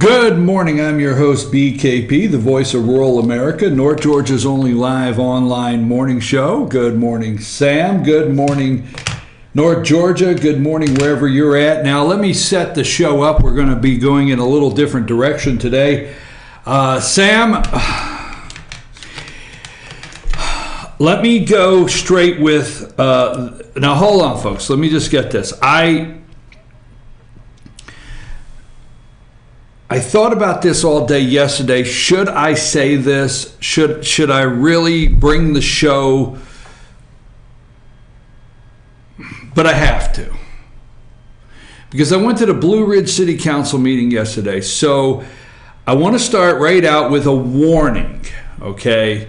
Good morning. I'm your host, BKP, the voice of rural America, North Georgia's only live online morning show. Good morning, Sam. Good morning, North Georgia. Good morning, wherever you're at. Now, let me set the show up. We're going to be going in a little different direction today. Sam, let me go straight with, now hold on, folks. Let me just get this. I thought about this all day yesterday. Should I say this? Should I really bring the show? But I have to. Because I went to the Blue Ridge City Council meeting yesterday. So I want to start right out with a warning, okay?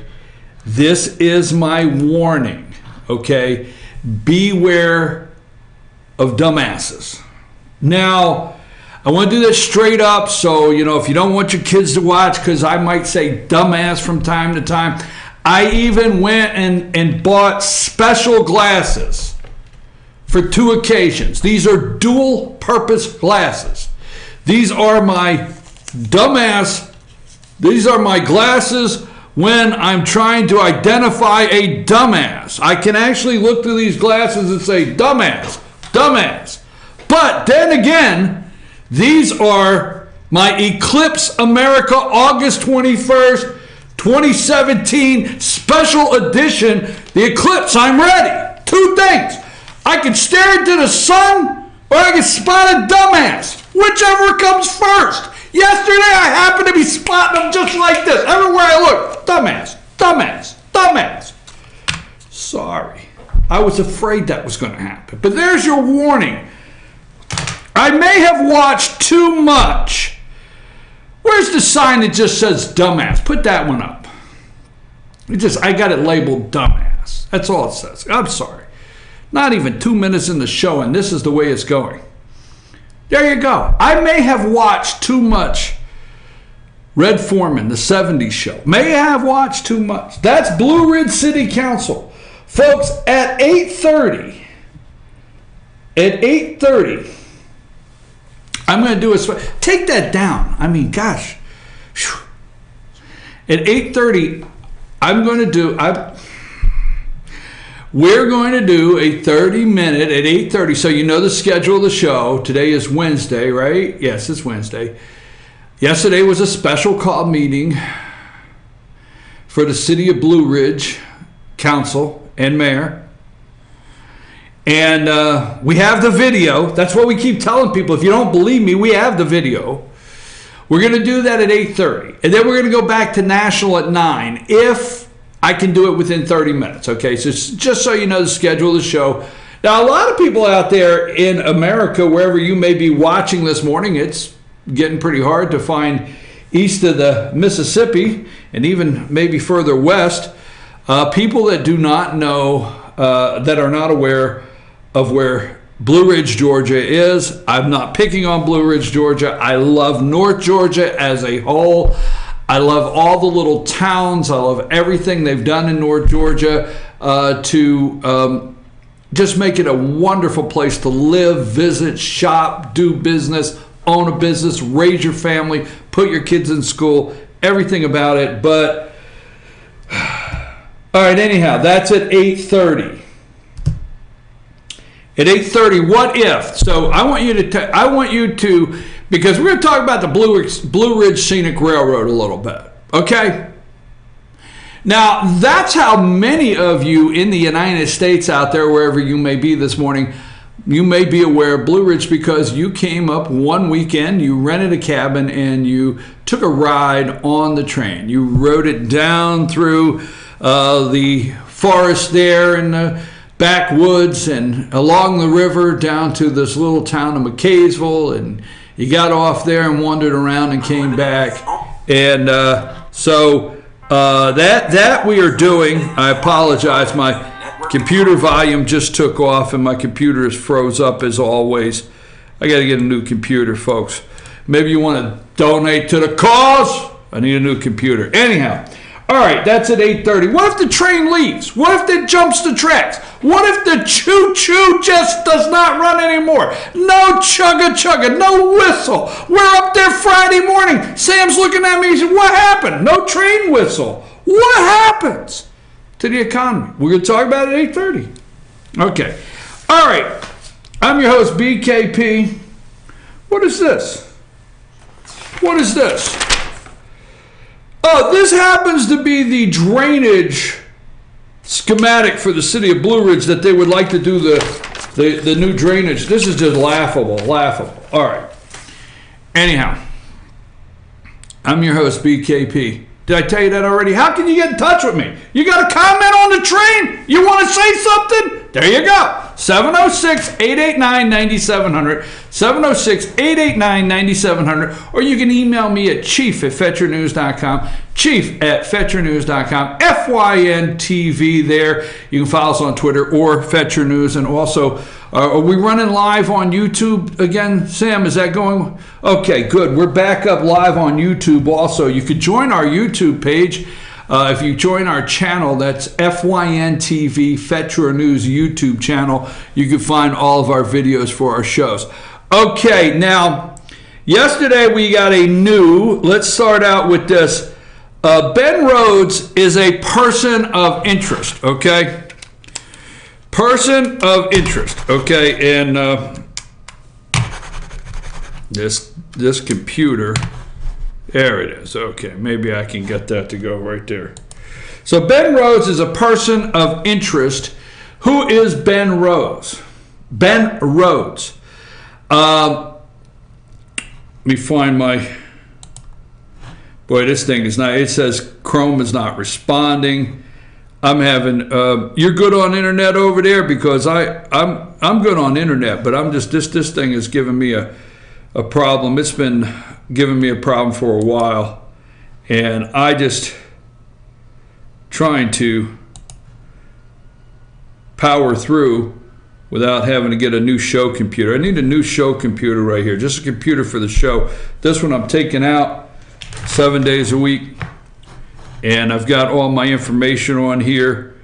This is my warning, okay? Beware of dumbasses. Now, I want to do this straight up, so, if you don't want your kids to watch, because I might say dumbass from time to time, I even went and bought special glasses for 2 occasions. These are dual-purpose glasses. These are my glasses when I'm trying to identify a dumbass. I can actually look through these glasses and say, dumbass, dumbass. But then again, these are my Eclipse America August 21st, 2017 special edition. The Eclipse, I'm ready. 2 things. I can stare into the sun or I can spot a dumbass. Whichever comes first. Yesterday I happened to be spotting them just like this. Everywhere I look. Dumbass, dumbass, dumbass. Sorry. I was afraid that was going to happen. But there's your warning. I may have watched too much. Where's the sign that just says dumbass? Put that one up. I got it labeled dumbass. That's all it says. I'm sorry. Not even 2 minutes in the show, and this is the way it's going. There you go. I may have watched too much Red Foreman, the 70s show. May have watched too much. That's Blue Ridge City Council. Folks, at 8:30, I'm going to do take that down. I mean, gosh. At 8:30, we're going to do a 30-minute at 8:30. So you know the schedule of the show. Today is Wednesday, right? Yes, it's Wednesday. Yesterday was a special call meeting for the City of Blue Ridge Council and Mayor. And we have the video. That's what we keep telling people. If you don't believe me, we have the video. We're going to do that at 8:30. And then we're going to go back to National at 9 if I can do it within 30 minutes. Okay, so just so you know the schedule of the show. Now, a lot of people out there in America, wherever you may be watching this morning, it's getting pretty hard to find east of the Mississippi and even maybe further west. People that do not know, that are not aware of where Blue Ridge, Georgia is. I'm not picking on Blue Ridge, Georgia. I love North Georgia as a whole. I love all the little towns. I love everything they've done in North Georgia to just make it a wonderful place to live, visit, shop, do business, own a business, raise your family, put your kids in school, everything about it. But, all right, anyhow, that's at 8:30. At 8:30, what if? So I want you to, because we're going to talk about the Blue Ridge Scenic Railroad a little bit, okay? Now, that's how many of you in the United States out there, wherever you may be this morning, you may be aware of Blue Ridge because you came up one weekend, you rented a cabin, and you took a ride on the train. You rode it down through the forest there in the backwoods and along the river down to this little town of McKaysville, and you got off there and wandered around and came back. And so that we are doing. I apologize, my computer volume just took off and my computer is froze up as always. I got to get a new computer, folks. Maybe you want to donate to the cause. I need a new computer. Anyhow, All right, that's at 8:30. What if the train leaves? What if it jumps the tracks? What if the choo-choo just does not run anymore? No chugga-chugga, no whistle. We're up there Friday morning. Sam's looking at me and said, what happened? No train whistle. What happens to the economy? We're going to talk about it at 8:30. Okay. All right. I'm your host, BKP. What is this? What is this? Oh, this happens to be the drainage schematic for the city of Blue Ridge that they would like to do the new drainage. This is just laughable. All right. Anyhow, I'm your host, BKP. Did I tell you that already? How can you get in touch with me? You got a comment on the train? You want to say something? There you go. 706-889-9700. 706-889-9700. Or you can email me at chief@fetchernews.com. chief@fetchernews.com. FYNTV there. You can follow us on Twitter or Fetcher News. And also, are we running live on YouTube again? Sam, is that going? Okay, good. We're back up live on YouTube also. You could join our YouTube page. If you join our channel, that's FYNTV, Fetcher News YouTube channel. You can find all of our videos for our shows. Okay, now, yesterday we got a new, let's start out with this. Ben Rhodes is a person of interest, okay? Person of interest, okay? And this computer... There it is. Okay, maybe I can get that to go right there. So Ben Rhodes is a person of interest. Who is Ben Rhodes? Ben Rhodes. Let me find my... Boy, this thing is not... It says Chrome is not responding. I'm having... you're good on internet over there? Because I'm good on internet, but I'm just... This thing is giving me a problem. It's been giving me a problem for a while, and I just trying to power through without having to get a new show computer. I need a new show computer right here, just a computer for the show. This one I'm taking out 7 days a week, and I've got all my information on here.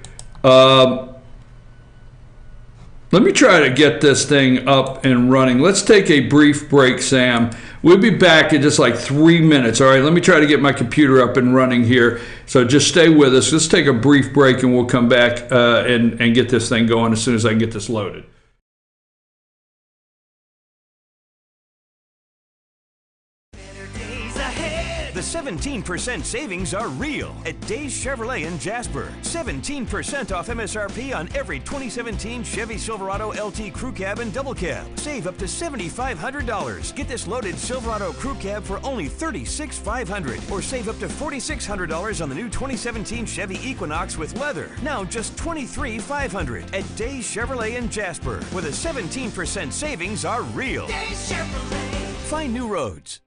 Let me try to get this thing up and running. Let's take a brief break, Sam. We'll be back in just like 3 minutes. All right, let me try to get my computer up and running here. So just stay with us. Let's take a brief break and we'll come back and get this thing going as soon as I can get this loaded. The 17% savings are real at Days Chevrolet in Jasper. 17% off MSRP on every 2017 Chevy Silverado LT Crew Cab and Double Cab. Save up to $7,500. Get this loaded Silverado Crew Cab for only $36,500. Or save up to $4,600 on the new 2017 Chevy Equinox with leather. Now just $23,500 at Days Chevrolet in Jasper, where the 17% savings are real. Days Chevrolet. Find new roads.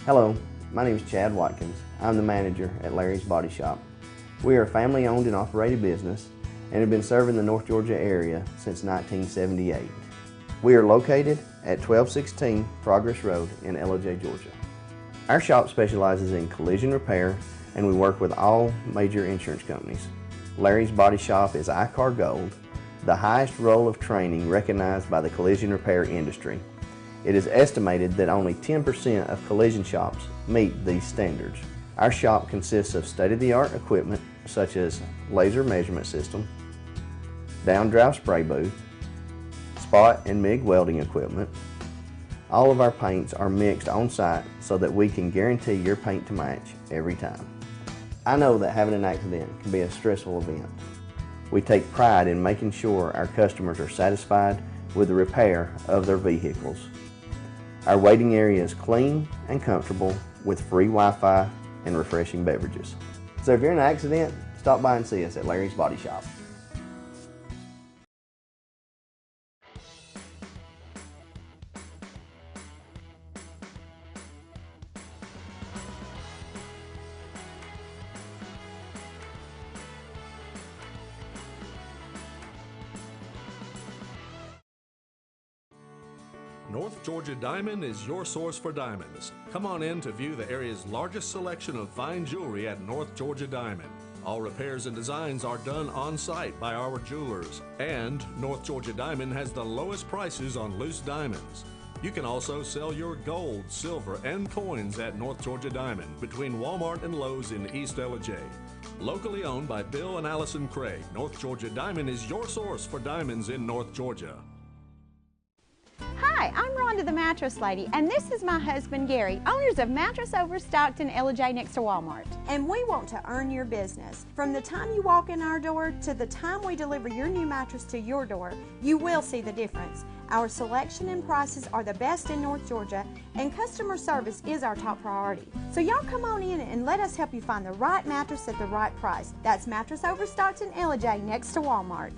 Hello, my name is Chad Watkins. I'm the manager at Larry's Body Shop. We are a family-owned and operated business and have been serving the North Georgia area since 1978. We are located at 1216 Progress Road in LOJ, Georgia. Our shop specializes in collision repair and we work with all major insurance companies. Larry's Body Shop is ICAR Gold, the highest role of training recognized by the collision repair industry. It is estimated that only 10% of collision shops meet these standards. Our shop consists of state-of-the-art equipment such as laser measurement system, down-drive spray booth, spot and MIG welding equipment. All of our paints are mixed on-site so that we can guarantee your paint to match every time. I know that having an accident can be a stressful event. We take pride in making sure our customers are satisfied with the repair of their vehicles. Our waiting area is clean and comfortable with free Wi-Fi and refreshing beverages. So if you're in an accident, stop by and see us at Larry's Body Shop. North Georgia Diamond is your source for diamonds. Come on in to view the area's largest selection of fine jewelry at North Georgia Diamond. All repairs and designs are done on site by our jewelers, and North Georgia Diamond has the lowest prices on loose diamonds. You can also sell your gold, silver, and coins at North Georgia Diamond between Walmart and Lowe's in East Ellijay. Locally owned by Bill and Allison Craig, North Georgia Diamond is your source for diamonds in North Georgia. Hi, I'm Rhonda the Mattress Lady, and this is my husband Gary, owners of Mattress Overstocked in Ellijay next to Walmart. And we want to earn your business. From the time you walk in our door to the time we deliver your new mattress to your door, you will see the difference. Our selection and prices are the best in North Georgia, and customer service is our top priority. So y'all come on in and let us help you find the right mattress at the right price. That's Mattress Overstocked in Ellijay next to Walmart.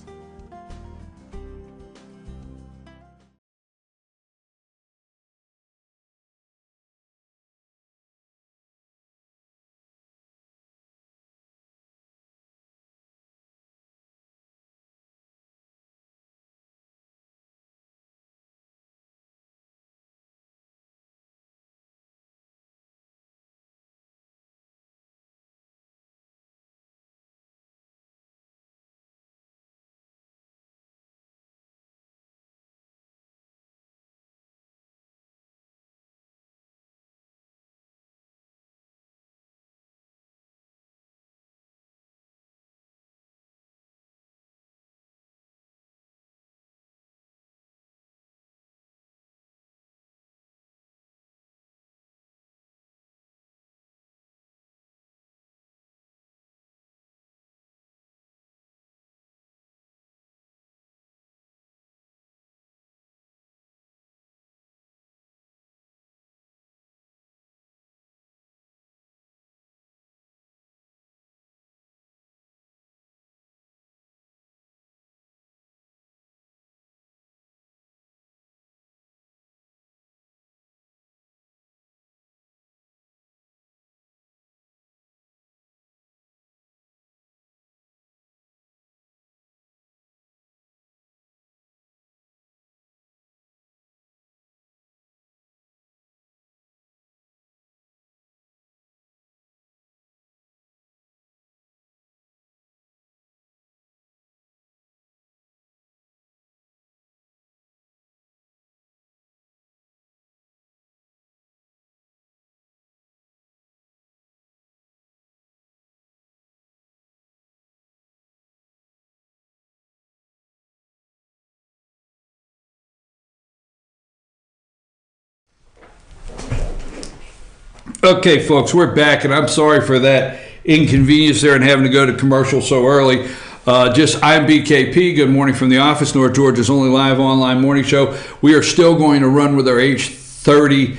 Okay, folks, we're back, and I'm sorry for that inconvenience there and having to go to commercial so early. I'm BKP. Good morning from the office, North Georgia's only live online morning show. We are still going to run with our H30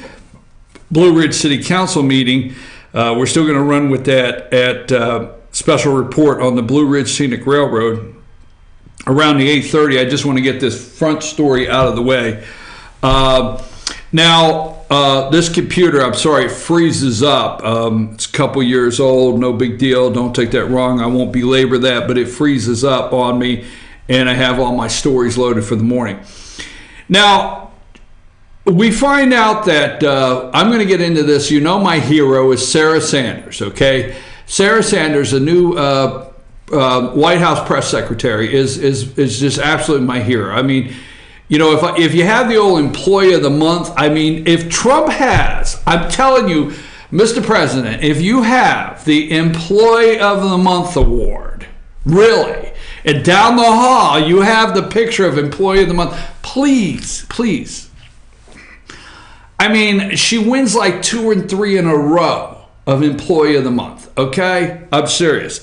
Blue Ridge City Council meeting. We're still going to run with that at special report on the Blue Ridge Scenic Railroad around the 8:30. I just want to get this front story out of the way. This computer, I'm sorry, it freezes up. It's a couple years old, no big deal. Don't take that wrong. I won't belabor that, but it freezes up on me, and I have all my stories loaded for the morning. Now, we find out that, I'm going to get into this. You know my hero is Sarah Sanders, okay? Sarah Sanders, the new White House press secretary, is just absolutely my hero. I mean, you know, if you have the old Employee of the Month, I mean, if Trump has, I'm telling you, Mr. President, if you have the Employee of the Month award, really, and down the hall you have the picture of Employee of the Month, please. I mean, she wins like 2 or 3 in a row of Employee of the Month, okay? I'm serious.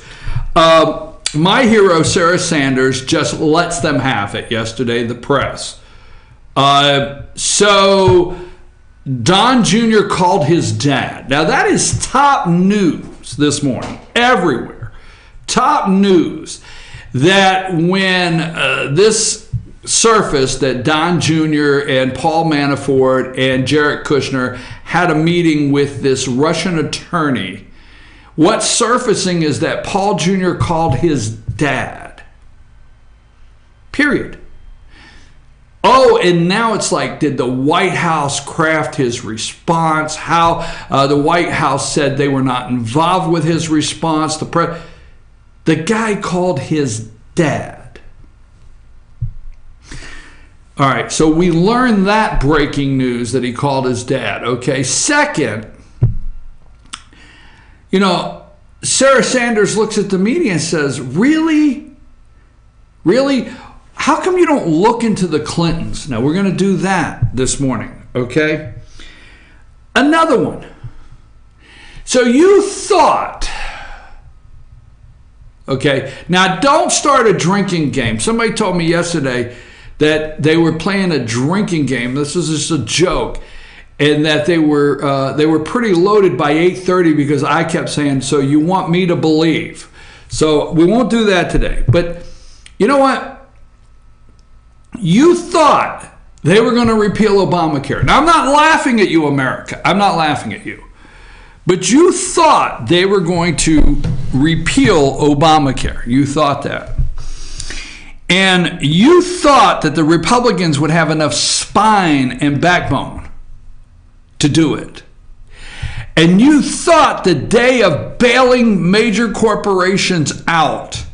My hero, Sarah Sanders, just lets them have it yesterday, the press. So Don Jr. called his dad. Now, that is top news this morning, everywhere. Top news that when this surfaced that Don Jr. and Paul Manafort and Jared Kushner had a meeting with this Russian attorney, what's surfacing is that Paul Jr. called his dad. Period. Oh, and now it's like, did the White House craft his response? How the White House said they were not involved with his response. The guy called his dad. All right, so we learned that breaking news that he called his dad. Okay, second, you know, Sarah Sanders looks at the media and says, really? Really? How come you don't look into the Clintons? Now, we're going to do that this morning, okay? Another one. So you thought, okay, now don't start a drinking game. Somebody told me yesterday that they were playing a drinking game. This is just a joke. And that they were pretty loaded by 8:30 because I kept saying, so you want me to believe. So we won't do that today. But you know what? You thought they were going to repeal Obamacare. Now, I'm not laughing at you, America. I'm not laughing at you. But you thought they were going to repeal Obamacare. You thought that. And you thought that the Republicans would have enough spine and backbone to do it. And you thought the day of bailing major corporations out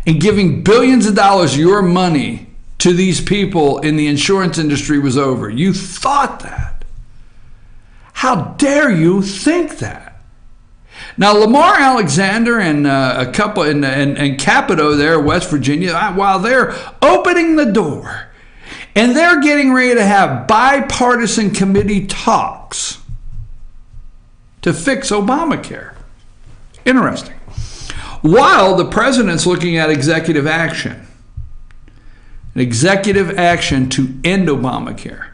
and giving billions of dollars of your money to these people in the insurance industry was over. You thought that. How dare you think that? Now, Lamar Alexander and a couple in Capito there, West Virginia, while they're opening the door and they're getting ready to have bipartisan committee talks to fix Obamacare. Interesting. While the president's looking at executive action. An executive action to end Obamacare.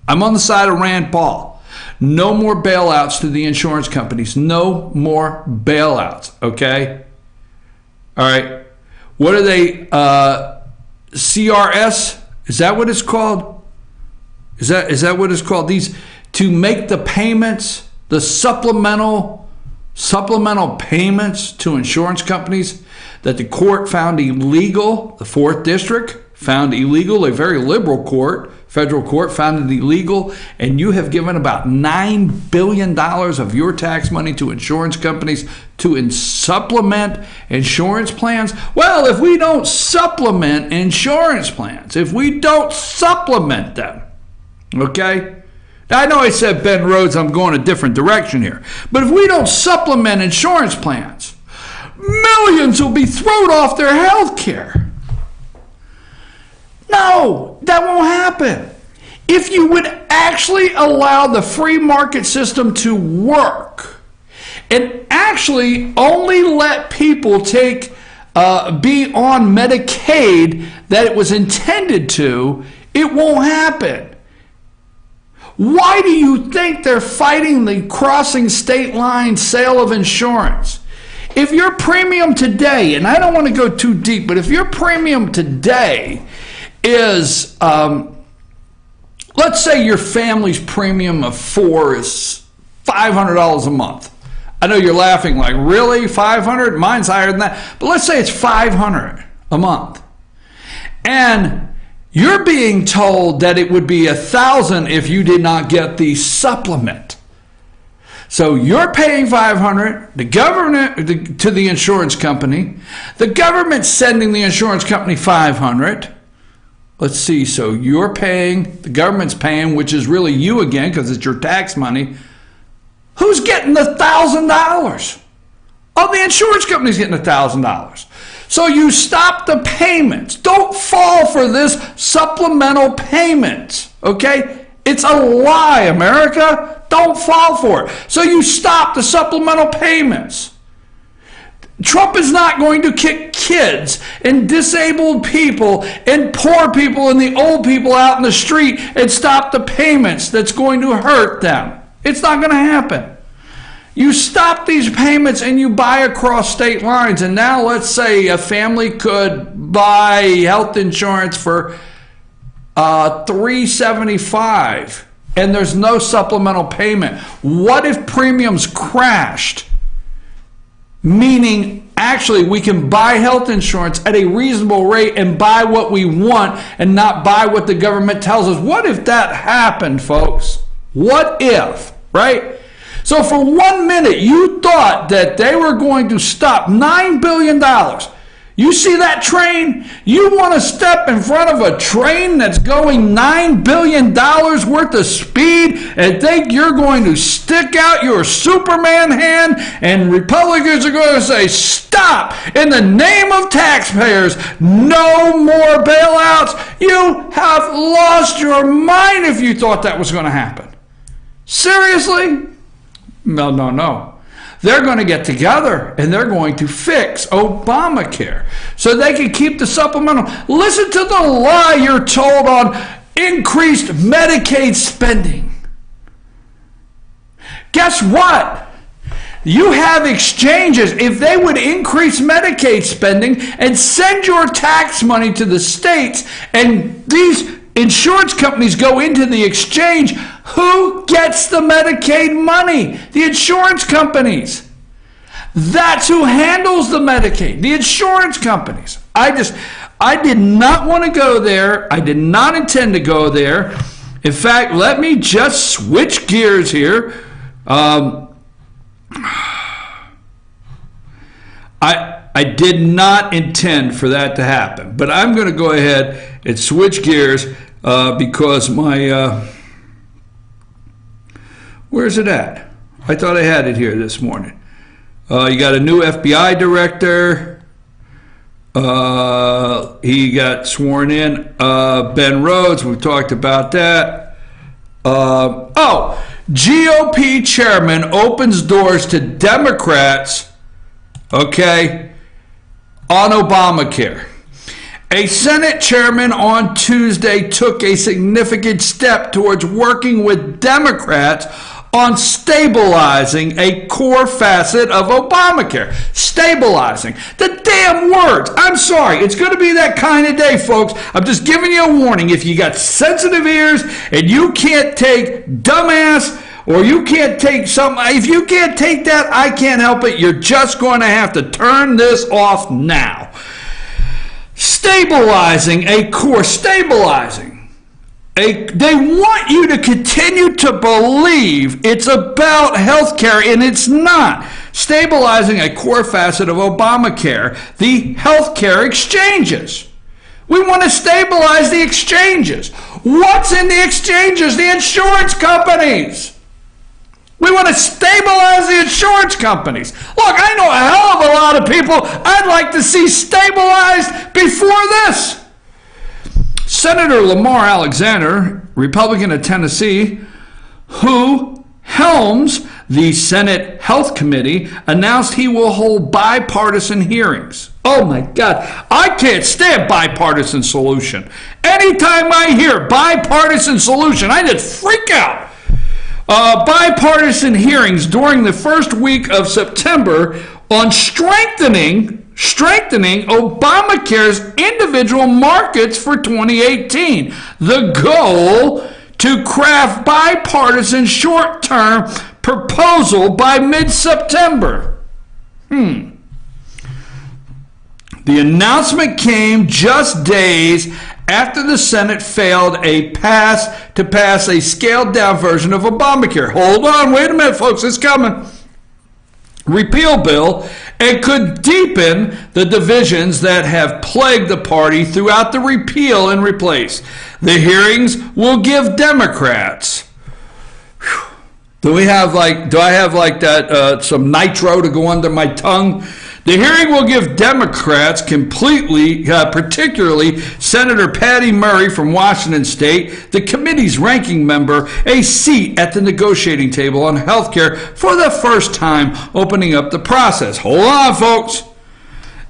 I'm on the side of Rand Paul. No more bailouts to the insurance companies. No more bailouts, okay? All right. What are they? CRS? Is that what it's called? Is that what it's called? These, to make the payments, the supplemental payments to insurance companies that the court found illegal, the 4th District found illegal, a very liberal court, federal court found it illegal, and you have given about $9 billion of your tax money to insurance companies to supplement insurance plans. Well, if we don't supplement insurance plans, if we don't supplement them, okay? Now, I know I said Ben Rhodes, I'm going a different direction here, but if we don't supplement insurance plans, millions will be thrown off their health care. No, that won't happen. If you would actually allow the free market system to work and actually only let people be on Medicaid that it was intended to, it won't happen. Why do you think they're fighting the crossing state line sale of insurance? If your premium today, and I don't want to go too deep, but if your premium today is, let's say your family's premium of 4 is $500 a month. I know you're laughing like, really? $500? Mine's higher than that. But let's say it's $500 a month. And you're being told that it would be $1,000 if you did not get the supplement. So you're paying $500, the government to the insurance company, the government's sending the insurance company $500. Let's see, so you're paying, the government's paying, which is really you again because it's your tax money. Who's getting the $1,000? Oh, the insurance company's getting $1,000. So you stop the payments. Don't fall for this supplemental payments, okay? It's a lie, America. Don't fall for it. So you stop the supplemental payments. Trump is not going to kick kids and disabled people and poor people and the old people out in the street and stop the payments that's going to hurt them. It's not going to happen. You stop these payments and you buy across state lines. And now let's say a family could buy health insurance for $375 and there's no supplemental payment. What if premiums crashed? Meaning actually we can buy health insurance at a reasonable rate and buy what we want and not buy what the government tells us. What if that happened, folks? What if, right? So for 1 minute, you thought that they were going to stop $9 billion. You see that train? You want to step in front of a train that's going $9 billion worth of speed and think you're going to stick out your Superman hand, and Republicans are going to say, stop, in the name of taxpayers, no more bailouts. You have lost your mind if you thought that was going to happen. Seriously? No. They're going to get together and they're going to fix Obamacare so they can keep the supplemental. Listen to the lie you're told on increased Medicaid spending. Guess what? You have exchanges. If they would increase Medicaid spending and send your tax money to the states, and these insurance companies go into the exchange, who gets the Medicaid money? The insurance companies. That's who handles the Medicaid, the insurance companies. I did not want to go there. I did not intend to go there. In fact, let me just switch gears here. I did not intend for that to happen, but I'm going to go ahead and switch gears because my where's it at? I thought I had it here this morning. You got a new FBI director. He got sworn in. Ben Rhodes, we've talked about that. GOP chairman opens doors to Democrats, okay, on Obamacare. A Senate chairman on Tuesday took a significant step towards working with Democrats on stabilizing a core facet of Obamacare. Stabilizing. The damn words. I'm sorry. It's going to be that kind of day, folks. I'm just giving you a warning. If you got sensitive ears and you can't take dumbass, or you can't take something, if you can't take that, I can't help it. You're just going to have to turn this off now. Stabilizing a core. Stabilizing. They want you to continue to believe it's about health care, and it's not. Stabilizing a core facet of Obamacare, the health care exchanges. We want to stabilize the exchanges. What's in the exchanges? The insurance companies. We want to stabilize the insurance companies. Look, I know a hell of a lot of people I'd like to see stabilized before this. Senator Lamar Alexander, Republican of Tennessee, who helms the Senate Health Committee, announced he will hold bipartisan hearings. Oh my God, I can't stand bipartisan solution. Anytime I hear bipartisan solution, I just freak out. Bipartisan hearings during the first week of September on strengthening Obamacare's individual markets for 2018. The goal to craft bipartisan short-term proposal by mid-September. The announcement came just days after the Senate failed to pass a scaled-down version of Obamacare. Hold on, wait a minute, folks, it's coming. Repeal bill, and could deepen the divisions that have plagued the party throughout the repeal and replace. The hearings will give Democrats. Do I have that some nitro to go under my tongue? The hearing will give Democrats particularly Senator Patty Murray from Washington State, the committee's ranking member, a seat at the negotiating table on health care for the first time, opening up the process. Hold on, folks.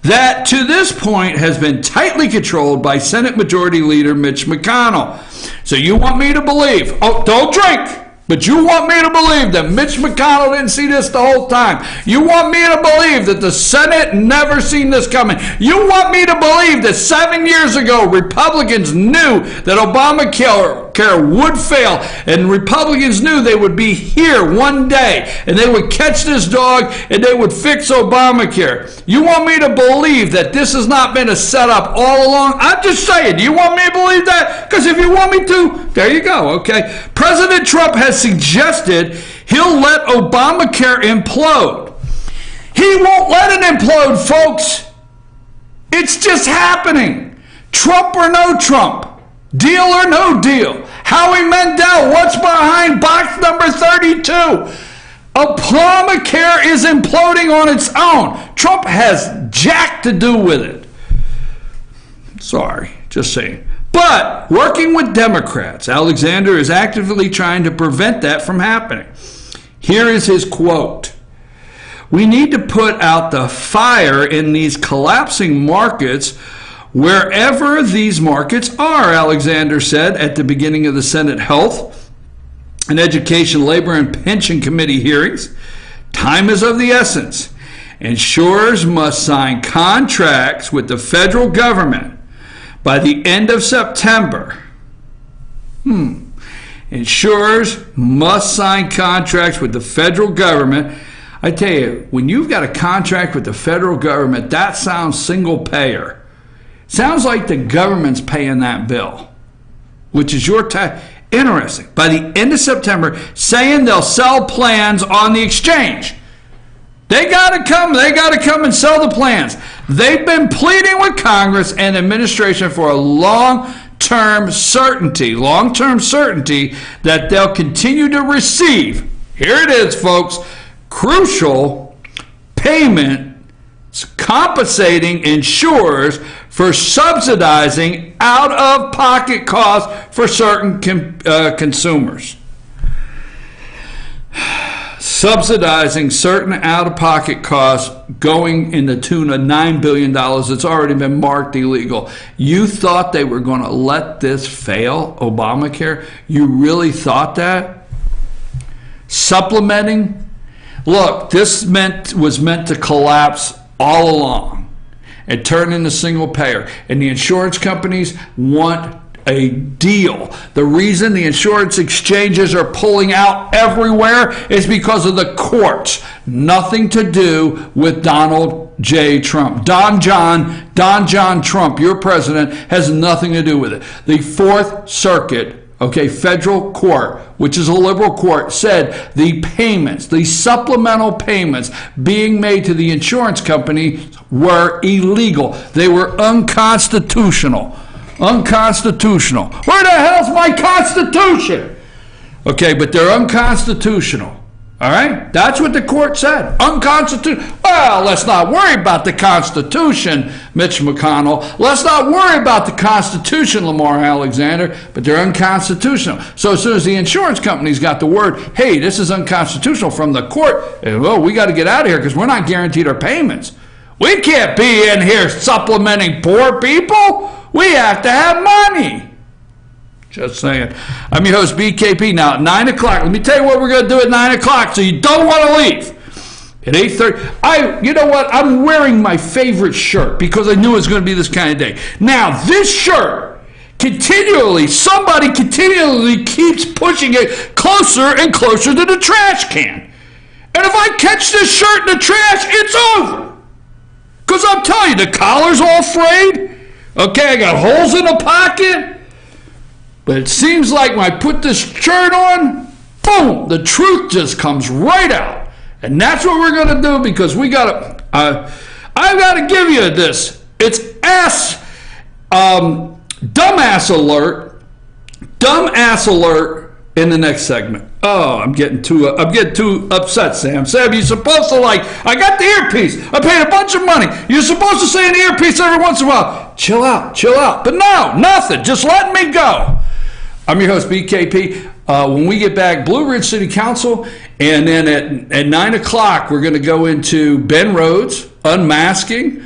That, to this point, has been tightly controlled by Senate Majority Leader Mitch McConnell. So you want me to believe, don't drink! But you want me to believe that Mitch McConnell didn't see this the whole time. You want me to believe that the Senate never seen this coming. You want me to believe that 7 years ago, Republicans knew that Obamacare Obamacare would fail, and Republicans knew they would be here one day, and they would catch this dog, and they would fix Obamacare. You want me to believe that this has not been a setup all along? I'm just saying, do you want me to believe that? Because if you want me to, there you go, okay? President Trump has suggested he'll let Obamacare implode. He won't let it implode, folks. It's just happening. Trump or no Trump. Deal or no deal. Howie Mandel, what's behind box number 32? Obamacare is imploding on its own. Trump has jack to do with it. Sorry, just saying. But working with Democrats, Alexander is actively trying to prevent that from happening. Here is his quote. We need to put out the fire in these collapsing markets wherever these markets are, Alexander said at the beginning of the Senate Health and Education, Labor, and Pension Committee hearings. Time is of the essence. Insurers must sign contracts with the federal government by the end of September. Insurers must sign contracts with the federal government. I tell you, when you've got a contract with the federal government, that sounds single payer. Sounds like the government's paying that bill, which is your tax. Interesting. By the end of September, saying they'll sell plans on the exchange. They got to come and sell the plans. They've been pleading with Congress and administration for a long-term certainty that they'll continue to receive, here it is, folks, crucial payments compensating insurers for subsidizing out-of-pocket costs for certain consumers. Subsidizing certain out-of-pocket costs going in the tune of $9 billion that's already been marked illegal. You thought they were going to let this fail, Obamacare? You really thought that? Supplementing? Look, this was meant to collapse all along and turn into single payer. And the insurance companies want a deal. The reason the insurance exchanges are pulling out everywhere is because of the courts. Nothing to do with Donald J. Trump. Don John Trump, your president, has nothing to do with it. The Fourth Circuit, federal court, which is a liberal court, said the payments, the supplemental payments being made to the insurance company were illegal. They were unconstitutional. Unconstitutional. Where the hell's my Constitution? But they're unconstitutional. All right? That's what the court said. Unconstitutional. Well, let's not worry about the Constitution, Mitch McConnell. Let's not worry about the Constitution, Lamar Alexander, but they're unconstitutional. So as soon as the insurance companies got the word, hey, this is unconstitutional from the court, we got to get out of here because we're not guaranteed our payments. We can't be in here supplementing poor people. We have to have money. Just saying. I'm your host, BKP. Now, at 9 o'clock, let me tell you what we're going to do at 9 o'clock so you don't want to leave. At 8:30, you know what? I'm wearing my favorite shirt because I knew it was going to be this kind of day. Now, this shirt, somebody continually keeps pushing it closer and closer to the trash can. And if I catch this shirt in the trash, it's over. Because I'm telling you, the collar's all frayed. I got holes in the pocket. But it seems like when I put this shirt on, boom, the truth just comes right out. And that's what we're going to do because I've got to give you this. It's dumbass alert in the next segment. Oh, I'm getting too upset, Sam. Sam, you're supposed to I got the earpiece. I paid a bunch of money. You're supposed to say in the earpiece every once in a while, chill out. But no, nothing. Just let me go. I'm your host, BKP. When we get back, Blue Ridge City Council, and then at 9 o'clock, we're going to go into Ben Rhodes, unmasking.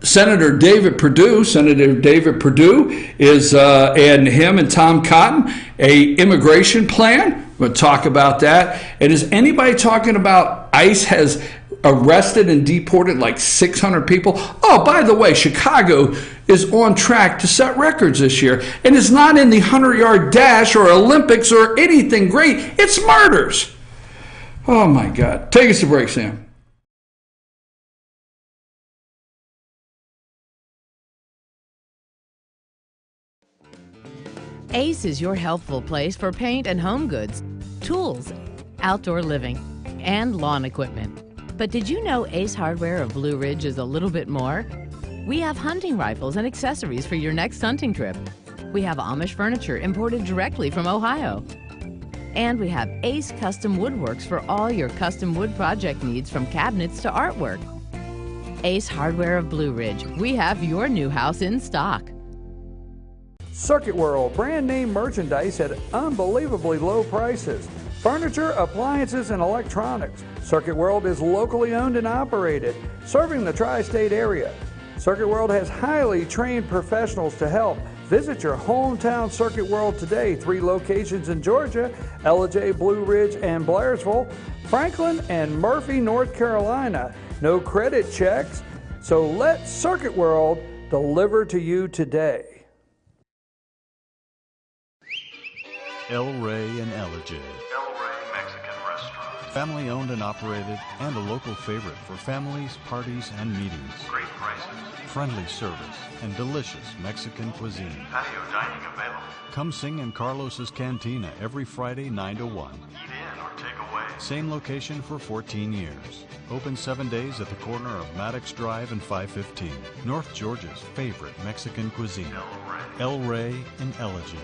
Senator David Perdue is, and him and Tom Cotton, a immigration plan. We'll talk about that. And is anybody talking about ICE has arrested and deported like 600 people. Oh, by the way, Chicago is on track to set records this year, and it's not in the 100-yard dash or Olympics or anything great. It's murders. Oh my God. Take us to break, Sam. Ace is your helpful place for paint and home goods, tools, outdoor living, and lawn equipment. But did you know Ace Hardware of Blue Ridge is a little bit more? We have hunting rifles and accessories for your next hunting trip. We have Amish furniture imported directly from Ohio. And we have Ace Custom Woodworks for all your custom wood project needs, from cabinets to artwork. Ace Hardware of Blue Ridge. We have your new house in stock. Circuit World, brand name merchandise at unbelievably low prices. Furniture, appliances, and electronics. Circuit World is locally owned and operated, serving the tri-state area. Circuit World has highly trained professionals to help. Visit your hometown Circuit World today. 3 locations in Georgia: Ellijay, Blue Ridge, and Blairsville, Franklin, and Murphy, North Carolina. No credit checks, so let Circuit World deliver to you today. El Rey and Ellijay. El Rey Mexican Restaurant. Family owned and operated, and a local favorite for families, parties, and meetings. Great prices. Friendly service and delicious Mexican cuisine. Patio dining available. Come sing in Carlos's Cantina every Friday 9 to 1. Eat in or take away. Same location for 14 years. Open 7 days at the corner of Maddox Drive and 515. North Georgia's favorite Mexican cuisine. El Rey and Ellijay.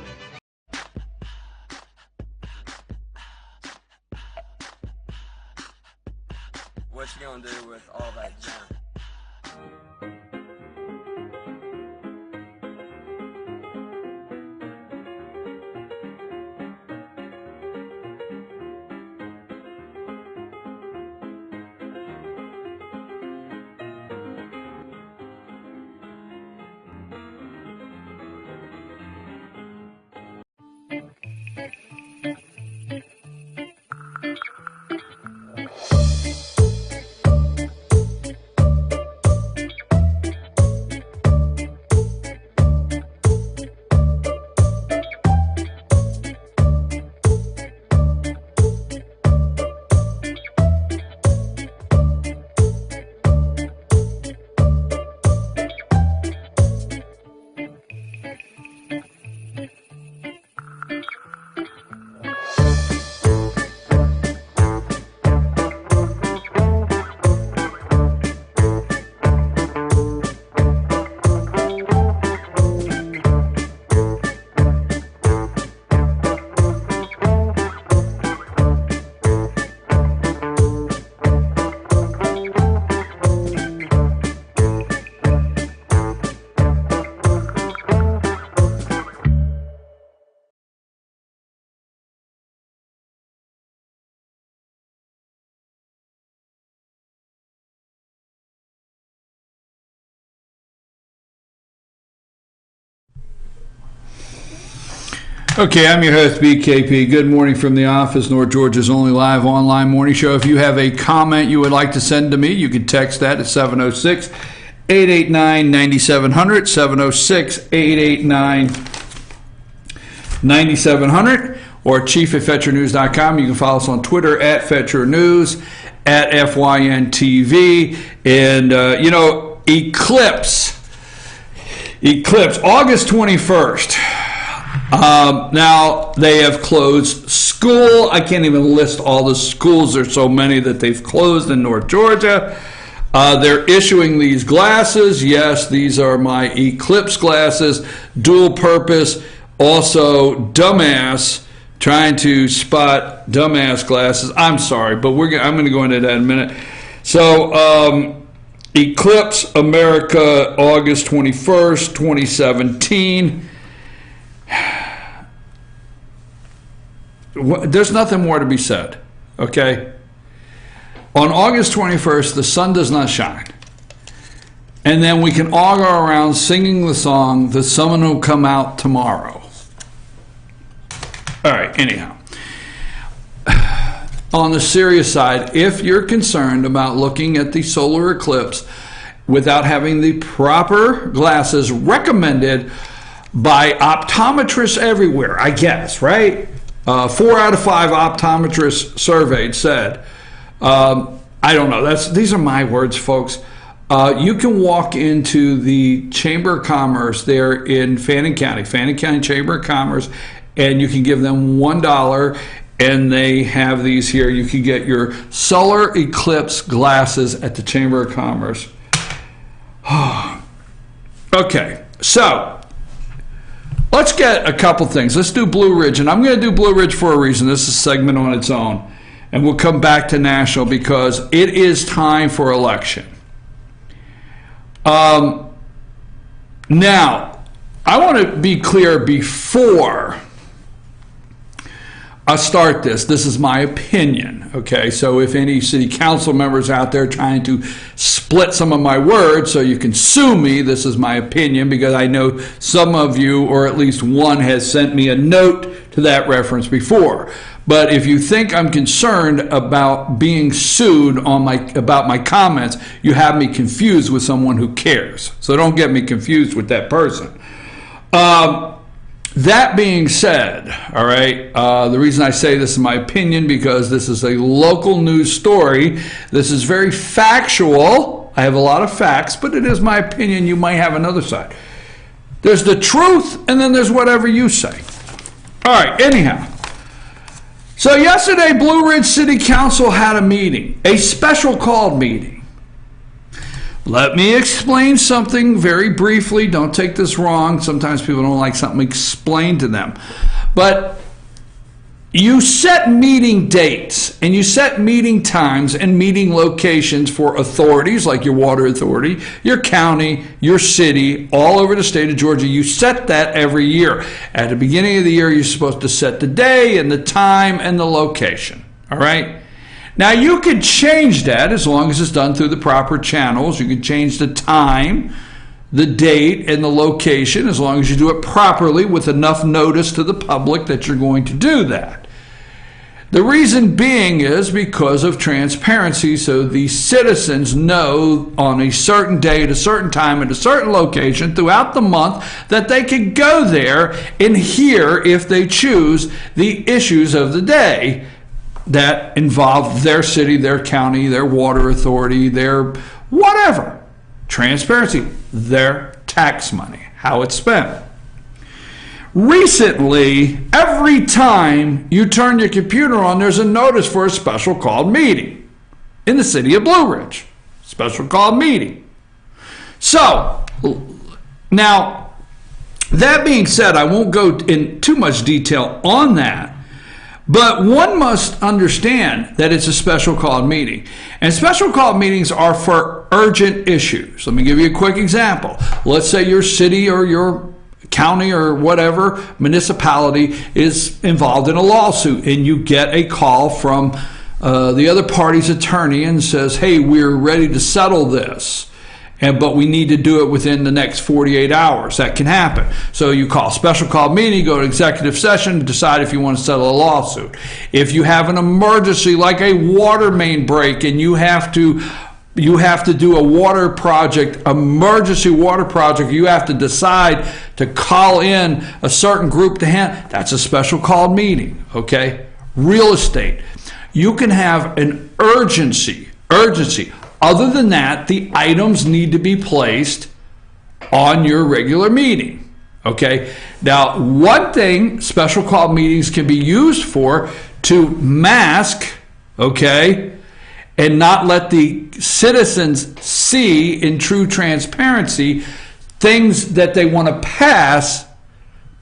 What you gonna do with all that junk? Okay, I'm your host, BKP. Good morning from the office, North Georgia's only live online morning show. If you have a comment you would like to send to me, you can text that at 706-889-9700, 706-889-9700, or chief@FetcherNews.com. You can follow us on Twitter at FetcherNews, at FYNTV, and, Eclipse, August 21st. Now, they have closed school. I can't even list all the schools. There's so many that they've closed in North Georgia. They're issuing these glasses. Yes, these are my Eclipse glasses, dual purpose, also dumbass, trying to spot dumbass glasses. I'm sorry, but I'm going to go into that in a minute. So, Eclipse America, August 21st, 2017. There's nothing more to be said, okay? On August 21st, the sun does not shine. And then we can all go around singing the song, "The sun will come out tomorrow." All right, anyhow. on the serious side, if you're concerned about looking at the solar eclipse without having the proper glasses recommended by optometrists everywhere, I guess, right? 4 out of 5 optometrists surveyed said, I don't know, these are my words, folks. You can walk into the Chamber of Commerce there in Fannin County Chamber of Commerce, and you can give them $1, and they have these here. You can get your solar eclipse glasses at the Chamber of Commerce. Okay, so let's get a couple things. Let's do Blue Ridge, and I'm going to do Blue Ridge for a reason. This is a segment on its own, and we'll come back to national because it is time for election. Now, I want to be clear before I start this. This is my opinion, okay? So if any city council members out there trying to split some of my words so you can sue me, this is my opinion, because I know some of you, or at least one, has sent me a note to that reference before. But if you think I'm concerned about being sued about my comments, you have me confused with someone who cares. So don't get me confused with that person. That being said, all right, the reason I say this is my opinion because this is a local news story. This is very factual. I have a lot of facts, but it is my opinion. You might have another side. There's the truth, and then there's whatever you say. All right, anyhow. So yesterday, Blue Ridge City Council had a meeting, a special called meeting. Let me explain something very briefly. Don't take this wrong. Sometimes people don't like something explained to them. But you set meeting dates and you set meeting times and meeting locations for authorities like your water authority, your county, your city, all over the state of Georgia. You set that every year. At the beginning of the year, you're supposed to set the day and the time and the location. All right? Now, you could change that as long as it's done through the proper channels. You could change the time, the date, and the location as long as you do it properly with enough notice to the public that you're going to do that. The reason being is because of transparency, so the citizens know on a certain day at a certain time at a certain location throughout the month that they can go there and hear, if they choose, the issues of the day that involve their city, their county, their water authority, their whatever. Transparency, their tax money, how it's spent. Recently, every time you turn your computer on, there's a notice for a special called meeting in the city of Blue Ridge. Special called meeting. So, now, that being said, I won't go in too much detail on that. But one must understand that it's a special called meeting. And special called meetings are for urgent issues. Let me give you a quick example. Let's say your city or your county or whatever municipality is involved in a lawsuit and you get a call from the other party's attorney and says, hey, we're ready to settle this. But we need to do it within the next 48 hours. That can happen. So you call a special call meeting, go to executive session to decide if you want to settle a lawsuit. If you have an emergency like a water main break and you have to do a water project, emergency water project, you have to decide to call in a certain group to handle, that's a special called meeting, okay? Real estate. You can have an urgency. Other than that, the items need to be placed on your regular meeting, okay? Now, one thing special call meetings can be used for to mask, okay, and not let the citizens see in true transparency things that they want to pass,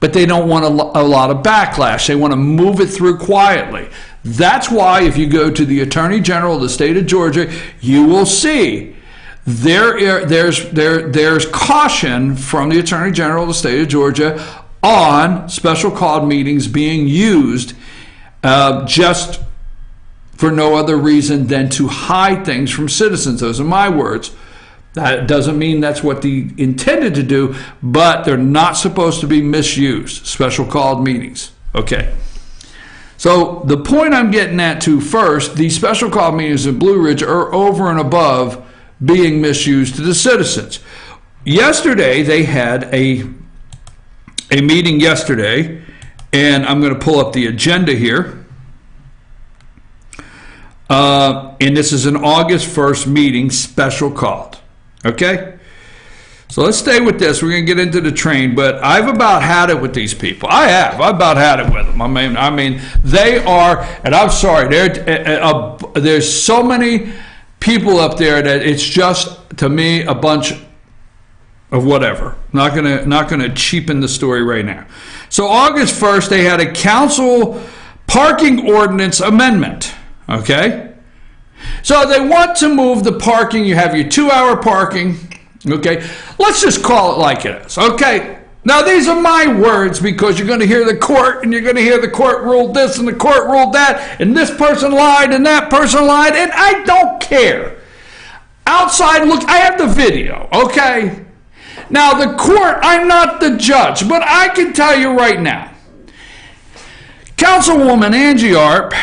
but they don't want a lot of backlash. They want to move it through quietly. That's why if you go to the Attorney General of the state of Georgia, you will see there's caution from the Attorney General of the state of Georgia on special called meetings being used just for no other reason than to hide things from citizens. Those are my words. That doesn't mean that's what they intended to do, but they're not supposed to be misused, special called meetings. Okay. So the point I'm getting at to first, these special call meetings in Blue Ridge are over and above being misused to the citizens. Yesterday, they had a meeting yesterday, and I'm going to pull up the agenda here. And this is an August 1st meeting, special called. Okay? So let's stay with this. We're going to get into the train, but I've about had it with these people. I've about had it with them. I mean, they are, and I'm sorry, there's so many people up there that it's just, to me, a bunch of whatever. Not gonna cheapen the story right now. So August 1st, they had a council parking ordinance amendment. Okay? So they want to move the parking. You have your 2-hour parking. Okay? Let's just call it like it is. Okay? Now, these are my words because you're going to hear the court, and you're going to hear the court ruled this and the court ruled that, and this person lied and that person lied, and I don't care. Outside, look, I have the video, okay? Now, the court, I'm not the judge, but I can tell you right now, Councilwoman Angie Arp,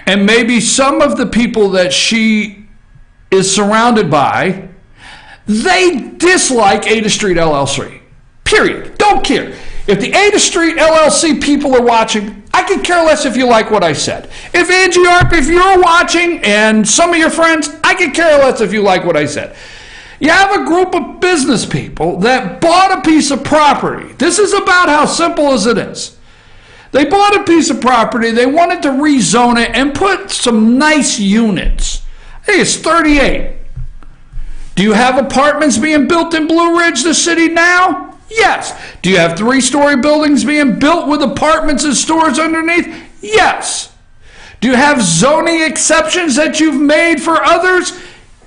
and maybe some of the people that she is surrounded by, they dislike Ada Street LLC. Period. Don't care. If the Ada Street LLC people are watching, I could care less if you like what I said. If Angie Arp, if you're watching, and some of your friends, I could care less if you like what I said. You have a group of business people that bought a piece of property. This is about how simple as it is. They bought a piece of property, they wanted to rezone it and put some nice units. Hey, it's 38. Do you have apartments being built in Blue Ridge, the city now? Yes. Do you have 3-story buildings being built with apartments and stores underneath? Yes. Do you have zoning exceptions that you've made for others?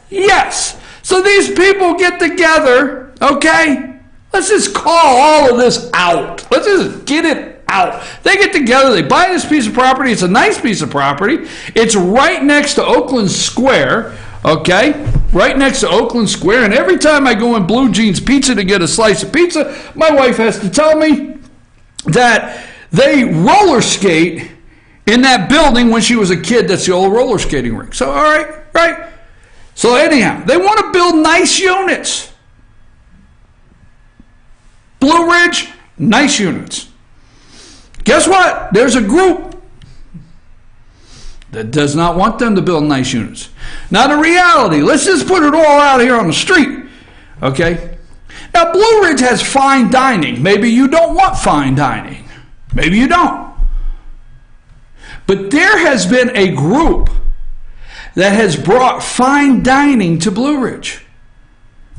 Yes. So these people get together, okay? Let's just call all of this out. Let's just get it out. They get together, they buy this piece of property. It's a nice piece of property. It's right next to Oakland Square. Okay, right next to Oakland Square, and every time I go in Blue Jeans Pizza to get a slice of pizza, my wife has to tell me that they roller skate in that building when she was a kid. That's the old roller skating rink. So, all right, right? So anyhow, they want to build nice units. Blue Ridge, nice units. Guess what? There's a group that does not want them to build nice units. Now, the reality, let's just put it all out here on the street, okay? Now, Blue Ridge has fine dining. Maybe you don't want fine dining. Maybe you don't. But there has been a group that has brought fine dining to Blue Ridge.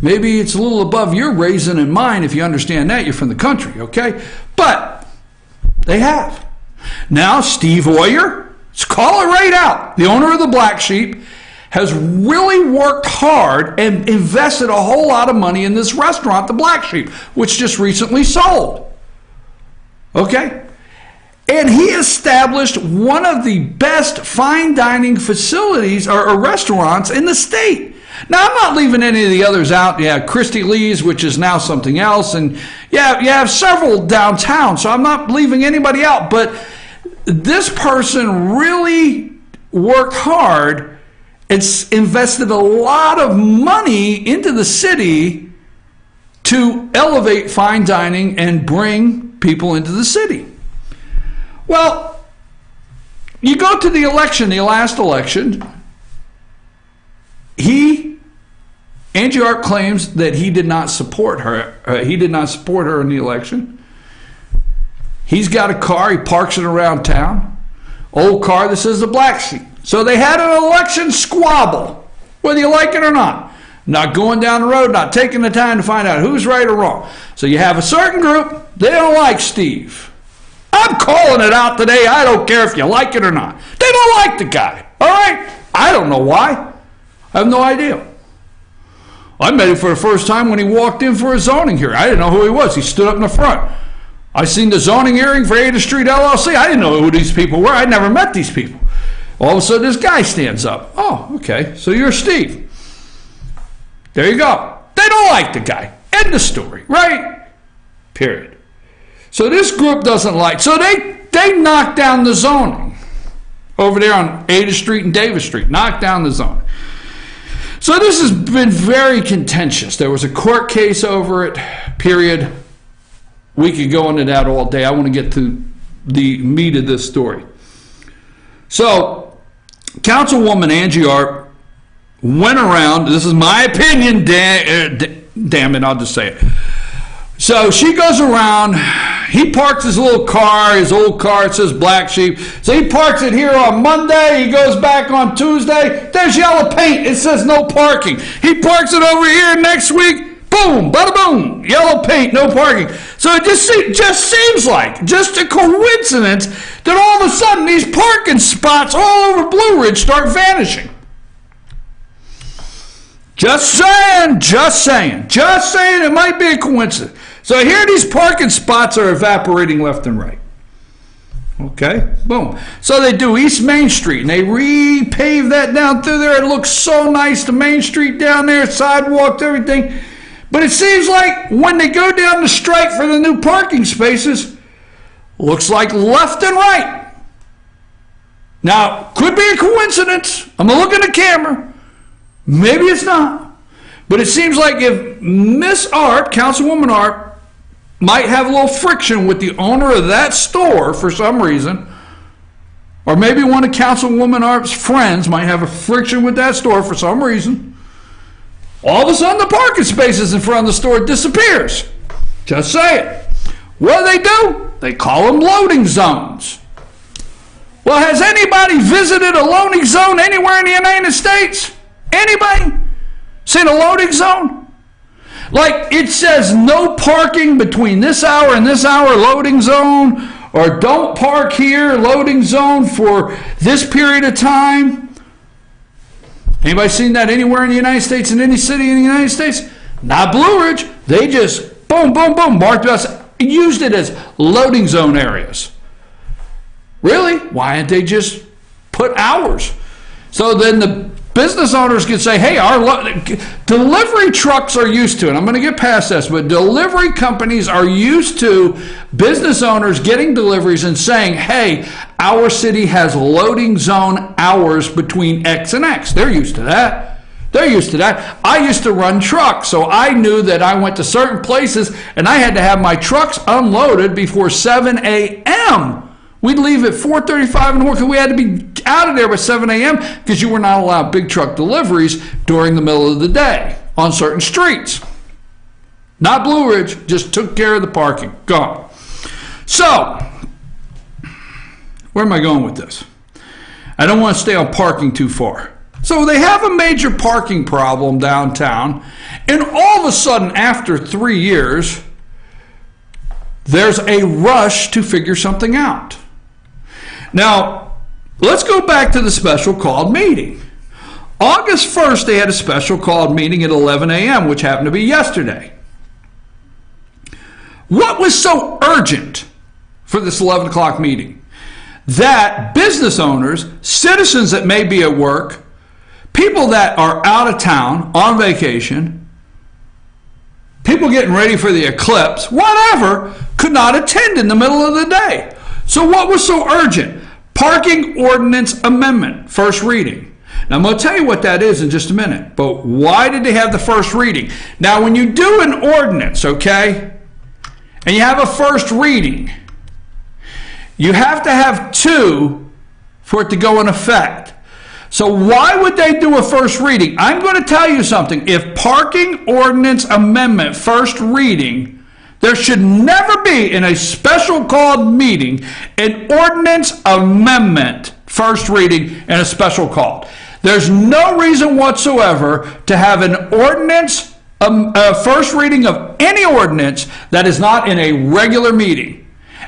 Maybe it's a little above your raising and mine. If you understand that, you're from the country, okay? But they have. Now, Steve Oyer, let's call it right out, the owner of the Black Sheep, has really worked hard and invested a whole lot of money in this restaurant, the Black Sheep, which just recently sold. Okay? And he established one of the best fine dining facilities or restaurants in the state. Now, I'm not leaving any of the others out. Yeah, Christy Lee's, which is now something else. And yeah, you have several downtown, so I'm not leaving anybody out. But this person really worked hard and invested a lot of money into the city to elevate fine dining and bring people into the city. Well, you go to the election, the last election, Angie Arp claims that he did not support her. He did not support her in the election. He's got a car, he parks it around town. Old car that says the Black Sheep. So they had an election squabble, whether you like it or not. Not going down the road, not taking the time to find out who's right or wrong. So you have a certain group, they don't like Steve. I'm calling it out today. I don't care if you like it or not. They don't like the guy, all right? I don't know why. I have no idea. I met him for the first time when he walked in for a zoning hearing. I didn't know who he was. He stood up in the front. I seen the zoning hearing for Ada Street LLC. I didn't know who these people were. I'd never met these people. All of a sudden, this guy stands up. Oh, okay, so you're Steve. There you go. They don't like the guy. End of story, right? Period. So this group doesn't like, so they knocked down the zoning. over there on Ada Street and Davis Street. Knocked down the zone. So this has been very contentious. There was a court case over it, period. We could go into that all day. I want to get to the meat of this story. So, Councilwoman Angie Arp went around, this is my opinion, damn it, I'll just say it. So she goes around, he parks his little car, his old car, it says Black Sheep. So he parks it here on Monday, he goes back on Tuesday, there's yellow paint, it says no parking. He parks it over here next week, boom, bada boom, yellow paint, no parking. So it just seems like just a coincidence that all of a sudden these parking spots all over Blue Ridge start vanishing. Just saying, it might be a coincidence. So here these parking spots are evaporating left and right. Okay, boom. So they do East Main Street, and they repave that down through there. It looks so nice, the Main Street down there, sidewalks, everything. But it seems like when they go down the strike for the new parking spaces, looks like left and right. Now, could be a coincidence. I'm going to look at the camera. Maybe it's not. But it seems like if Miss Arp, Councilwoman Arp, might have a little friction with the owner of that store for some reason, or maybe one of Councilwoman Arp's friends might have a friction with that store for some reason, all of a sudden the parking spaces in front of the store disappears. Just say it. What do? They call them loading zones. Well, has anybody visited a loading zone anywhere in the United States? Anybody seen a loading zone? Like it says no parking between this hour and this hour, loading zone, or don't park here, loading zone for this period of time. Anybody seen that anywhere in the United States, in any city in the United States? Not Blue Ridge. They just boom, boom, boom, marked us, used it as loading zone areas. Really? Why didn't they just put hours? So then the business owners could say, hey, our delivery trucks are used to, and I'm going to get past this, but delivery companies are used to business owners getting deliveries and saying, hey, our city has loading zone hours between X and X. They're used to that. I used to run trucks, so I knew that I went to certain places and I had to have my trucks unloaded before 7 a.m. We'd leave at 4:35 in the morning. We had to be out of there by 7 a.m. because you were not allowed big truck deliveries during the middle of the day on certain streets. Not Blue Ridge, just took care of the parking. Gone. So, where am I going with this? I don't want to stay on parking too far. So they have a major parking problem downtown, and all of a sudden, after 3 years, there's a rush to figure something out. Now, let's go back to the special called meeting. August 1st, they had a special called meeting at 11 a.m., which happened to be yesterday. What was so urgent for this 11 o'clock meeting? That business owners, citizens that may be at work, people that are out of town on vacation, people getting ready for the eclipse, whatever, could not attend in the middle of the day. So what was so urgent? Parking Ordinance Amendment, first reading. Now, I'm going to tell you what that is in just a minute, but why did they have the first reading? Now, when you do an ordinance, okay, and you have a first reading, you have to have two for it to go in effect. So why would they do a first reading? I'm going to tell you something. If Parking Ordinance Amendment first reading, there should never be in a special called meeting an ordinance amendment first reading and a special called. There's no reason whatsoever to have an ordinance, first reading of any ordinance that is not in a regular meeting.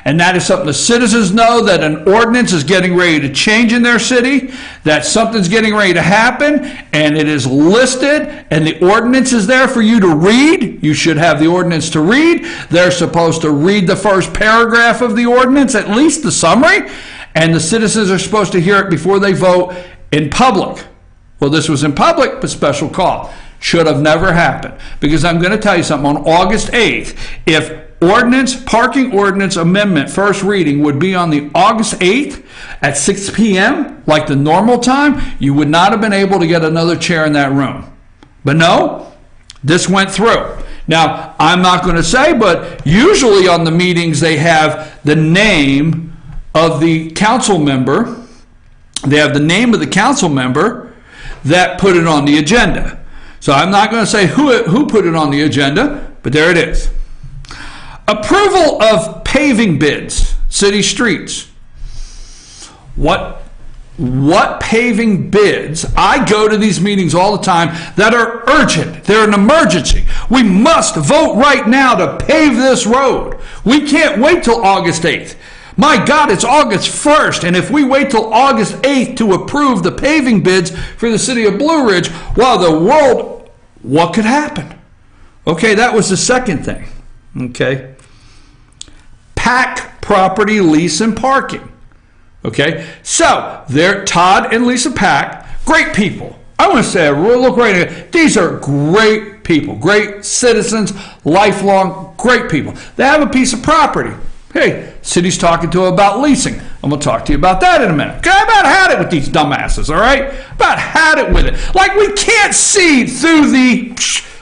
And that is something the citizens know, that an ordinance is getting ready to change in their city, that something's getting ready to happen, and it is listed, and the ordinance is there for you to read. You should have the ordinance to read. They're supposed to read the first paragraph of the ordinance, at least the summary, and the citizens are supposed to hear it before they vote in public. Well, this was in public, but special call. should have never happened. Because I'm going to tell you something, on August 8th, if parking ordinance amendment first reading would be on the August 8th at 6 p.m., like the normal time, you would not have been able to get another chair in that room. But no, this went through. Now, I'm not going to say, but usually on the meetings they have the name of the council member. They have the name of the council member that put it on the agenda. So I'm not going to say who put it on the agenda, but there it is. Approval of paving bids, city streets. What paving bids? I go to these meetings all the time that are urgent. They're an emergency. We must vote right now to pave this road. We can't wait till August 8th. My God, it's August 1st, and if we wait till August 8th to approve the paving bids for the city of Blue Ridge, well, the world, what could happen? Okay, that was the second thing. Okay. Pack property lease and parking. Okay, so they're Todd and Lisa Pack, great people. I want to say, look right here. These are great people, great citizens, lifelong, great people. They have a piece of property. Hey, city's talking to them about leasing. I'm going to talk to you about that in a minute. Okay, I about had it with these dumbasses, all right? About had it with it. Like we can't see through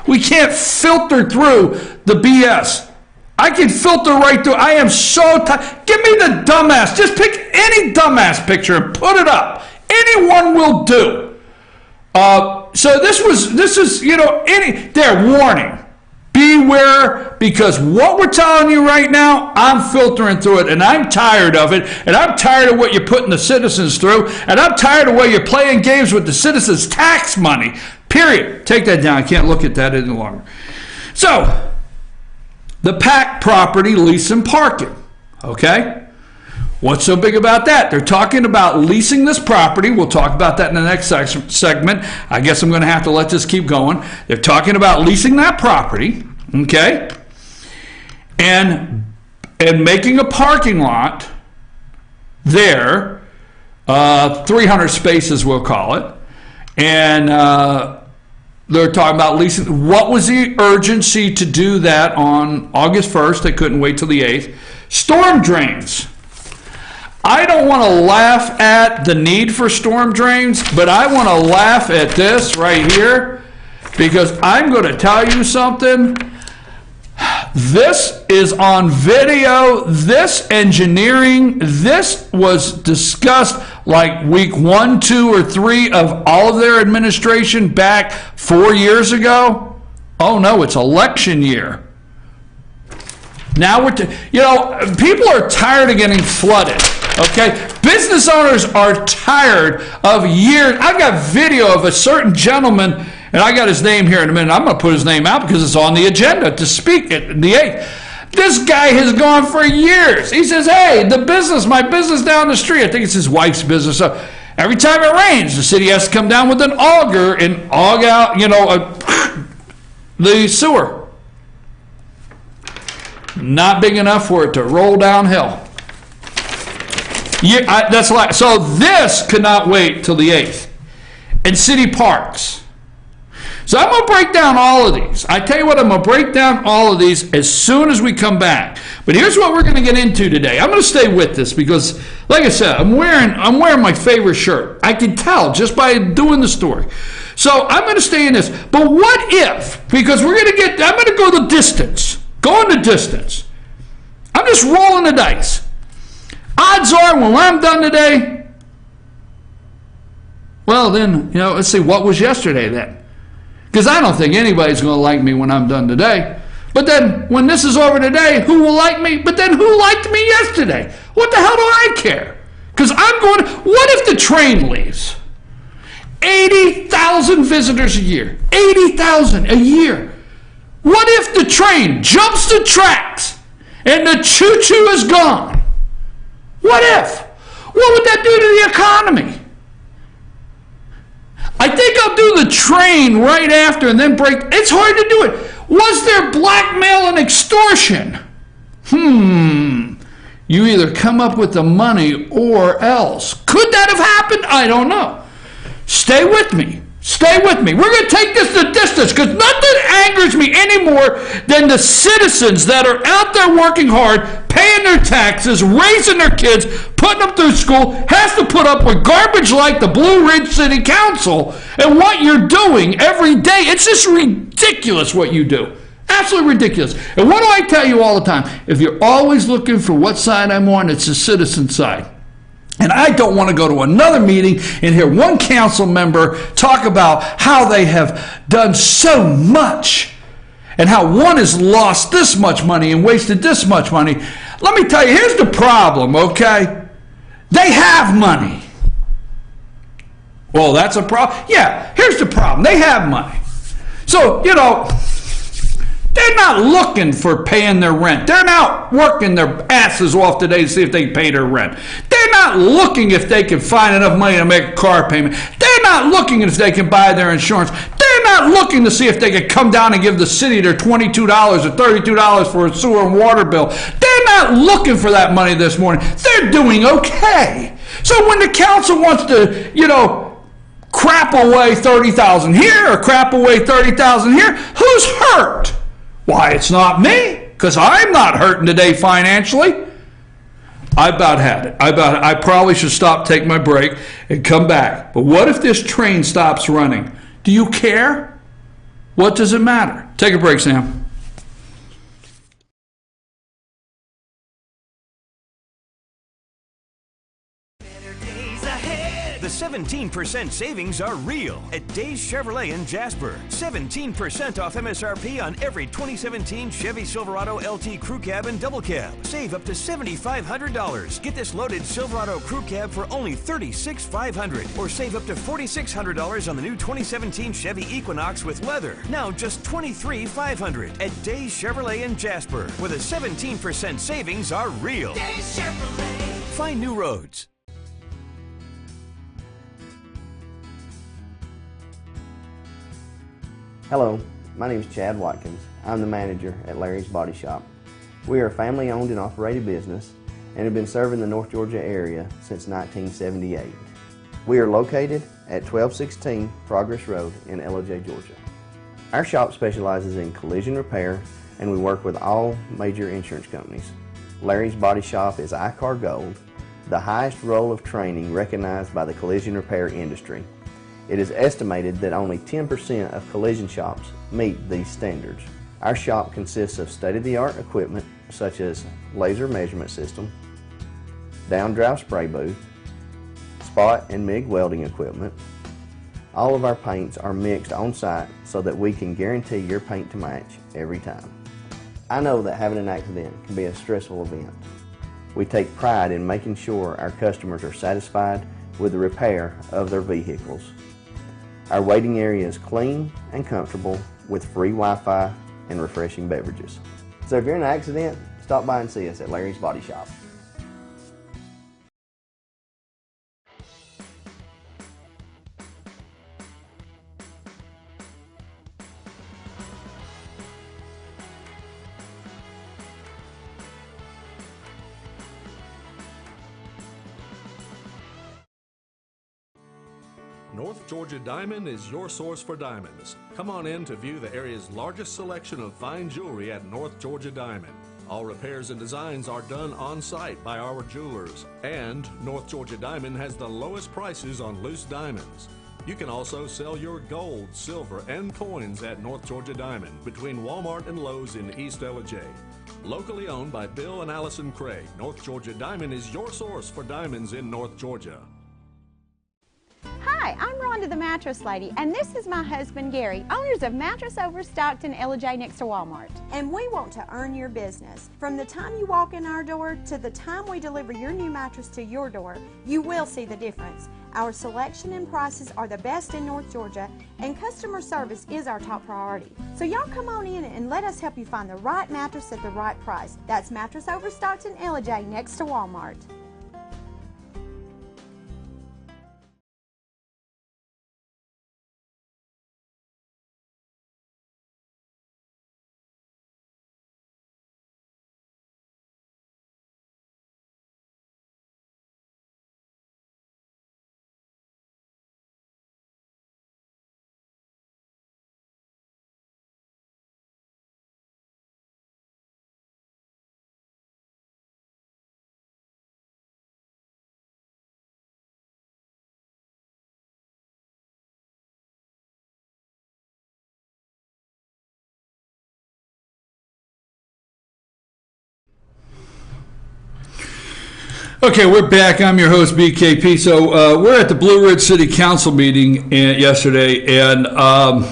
we can't filter through the BS. I can filter right through. I am so tired. Give me the dumbass. Just pick any dumbass picture and put it up. Anyone will do. So this is, their warning. Beware, because what we're telling you right now, I'm filtering through it, and I'm tired of it, and I'm tired of what you're putting the citizens through, and I'm tired of where you're playing games with the citizens' tax money. Period. Take that down. I can't look at that any longer. So, the Pack property lease and parking. Okay? What's so big about that? They're talking about leasing this property. We'll talk about that in the next segment. I guess I'm going to have to let this keep going. They're talking about leasing that property, okay, and making a parking lot there, 300 spaces we'll call it, and they're talking about leasing. What was the urgency to do that on August 1st? They couldn't wait till the 8th. Storm drains. I don't want to laugh at the need for storm drains, but I want to laugh at this right here, because I'm going to tell you something. This is on video. This engineering, this was discussed like week 1, 2, or 3 of all of their administration back 4 years ago. Oh no, it's election year. Now people are tired of getting flooded. Okay, business owners are tired of years. I've got video of a certain gentleman, and I got his name here in a minute. I'm going to put his name out because it's on the agenda to speak at the 8th. This guy has gone for years. He says, hey, my business down the street, I think it's his wife's business. So every time it rains, the city has to come down with an auger and aug out, the sewer. Not big enough for it to roll downhill. So this could not wait till the 8th. And city parks. So I'm going to break down all of these. I tell you what, I'm going to break down all of these as soon as we come back. But here's what we're going to get into today. I'm going to stay with this because, like I said, I'm wearing my favorite shirt. I can tell just by doing the story. So I'm going to stay in this. But what if, because I'm going to go the distance. Going the distance. I'm just rolling the dice. Odds are, when I'm done today, well then, let's see, what was yesterday then? Because I don't think anybody's going to like me when I'm done today. But then, when this is over today, who will like me? But then who liked me yesterday? What the hell do I care? Because what if the train leaves? 80,000 visitors a year. 80,000 a year. What if the train jumps the tracks and the choo-choo is gone? What if? What would that do to the economy? I think I'll do the train right after and then break. It's hard to do it. Was there blackmail and extortion? You either come up with the money or else. Could that have happened? I don't know. Stay with me. Stay with me. We're going to take this the distance because nothing angers me anymore than the citizens that are out there working hard, paying their taxes, raising their kids, putting them through school, has to put up with garbage like the Blue Ridge City Council and what you're doing every day. It's just ridiculous what you do. Absolutely ridiculous. And what do I tell you all the time? If you're always looking for what side I'm on, it's the citizen side. And I don't want to go to another meeting and hear one council member talk about how they have done so much and how one has lost this much money and wasted this much money. Let me tell you, here's the problem, okay? They have money. Well, that's a problem? Yeah, here's the problem. They have money. So, they're not looking for paying their rent. They're not working their asses off today to see if they can pay their rent. They're not looking if they can find enough money to make a car payment. They're not looking if they can buy their insurance. They're not looking to see if they can come down and give the city their $22 or $32 for a sewer and water bill. They're not looking for that money this morning. They're doing okay. So when the council wants to, crap away $30,000 here or crap away $30,000 here, who's hurt? Why, it's not me, because I'm not hurting today financially. I about had it. I probably should stop, take my break, and come back. But what if this train stops running? Do you care? What does it matter? Take a break, Sam. The 17% savings are real at Days Chevrolet in Jasper. 17% off MSRP on every 2017 Chevy Silverado LT Crew Cab and Double Cab. Save up to $7,500. Get this loaded Silverado Crew Cab for only $36,500. Or save up to $4,600 on the new 2017 Chevy Equinox with leather. Now just $23,500 at Days Chevrolet in Jasper, where the 17% savings are real. Days Chevrolet. Find new roads. Hello, my name is Chad Watkins. I'm the manager at Larry's Body Shop. We are a family-owned and operated business and have been serving the North Georgia area since 1978. We are located at 1216 Progress Road in LJ, Georgia. Our shop specializes in collision repair and we work with all major insurance companies. Larry's Body Shop is ICAR Gold, the highest role of training recognized by the collision repair industry. It is estimated that only 10% of collision shops meet these standards. Our shop consists of state-of-the-art equipment such as laser measurement system, down-drive spray booth, spot and MIG welding equipment. All of our paints are mixed on-site so that we can guarantee your paint to match every time. I know that having an accident can be a stressful event. We take pride in making sure our customers are satisfied with the repair of their vehicles. Our waiting area is clean and comfortable with free Wi-Fi and refreshing beverages. So if you're in an accident, stop by and see us at Larry's Body Shop. North Georgia Diamond is your source for diamonds. Come on in to view the area's largest selection of fine jewelry at North Georgia Diamond. All repairs and designs are done on-site by our jewelers. And North Georgia Diamond has the lowest prices on loose diamonds. You can also sell your gold, silver, and coins at North Georgia Diamond between Walmart and Lowe's in East LJ. Locally owned by Bill and Allison Craig, North Georgia Diamond is your source for diamonds in North Georgia. Hi, I'm Rhonda the Mattress Lady, and this is my husband Gary, owners of Mattress Overstocked in LJ next to Walmart. And we want to earn your business. From the time you walk in our door to the time we deliver your new mattress to your door, you will see the difference. Our selection and prices are the best in North Georgia, and customer service is our top priority. So y'all come on in and let us help you find the right mattress at the right price. That's Mattress Overstocked in LJ next to Walmart. Okay, we're back. I'm your host, BKP. So we're at the Blue Ridge City Council meeting yesterday, and I'm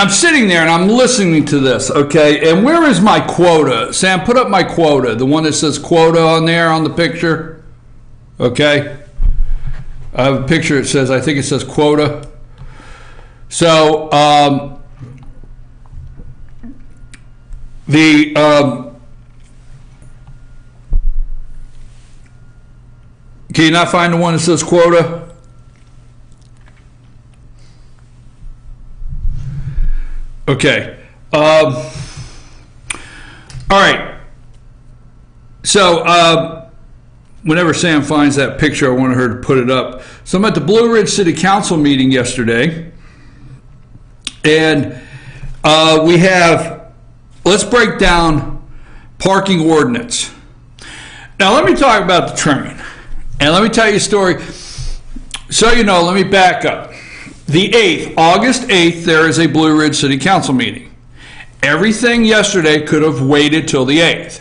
sitting there and I'm listening to this, okay? And where is my quota? Sam, put up my quota, the one that says quota on there on the picture, okay? I have a picture that says, I think it says quota. So, can you not find the one that says quota? Okay. All right. So, whenever Sam finds that picture, I wanted her to put it up. So I'm at the Blue Ridge City Council meeting yesterday, and we have, let's break down parking ordinance. Now let me talk about the train, and let me tell you a story. So you know, let me back up. The 8th, August 8th, there is a Blue Ridge City Council meeting. Everything yesterday could have waited till the 8th.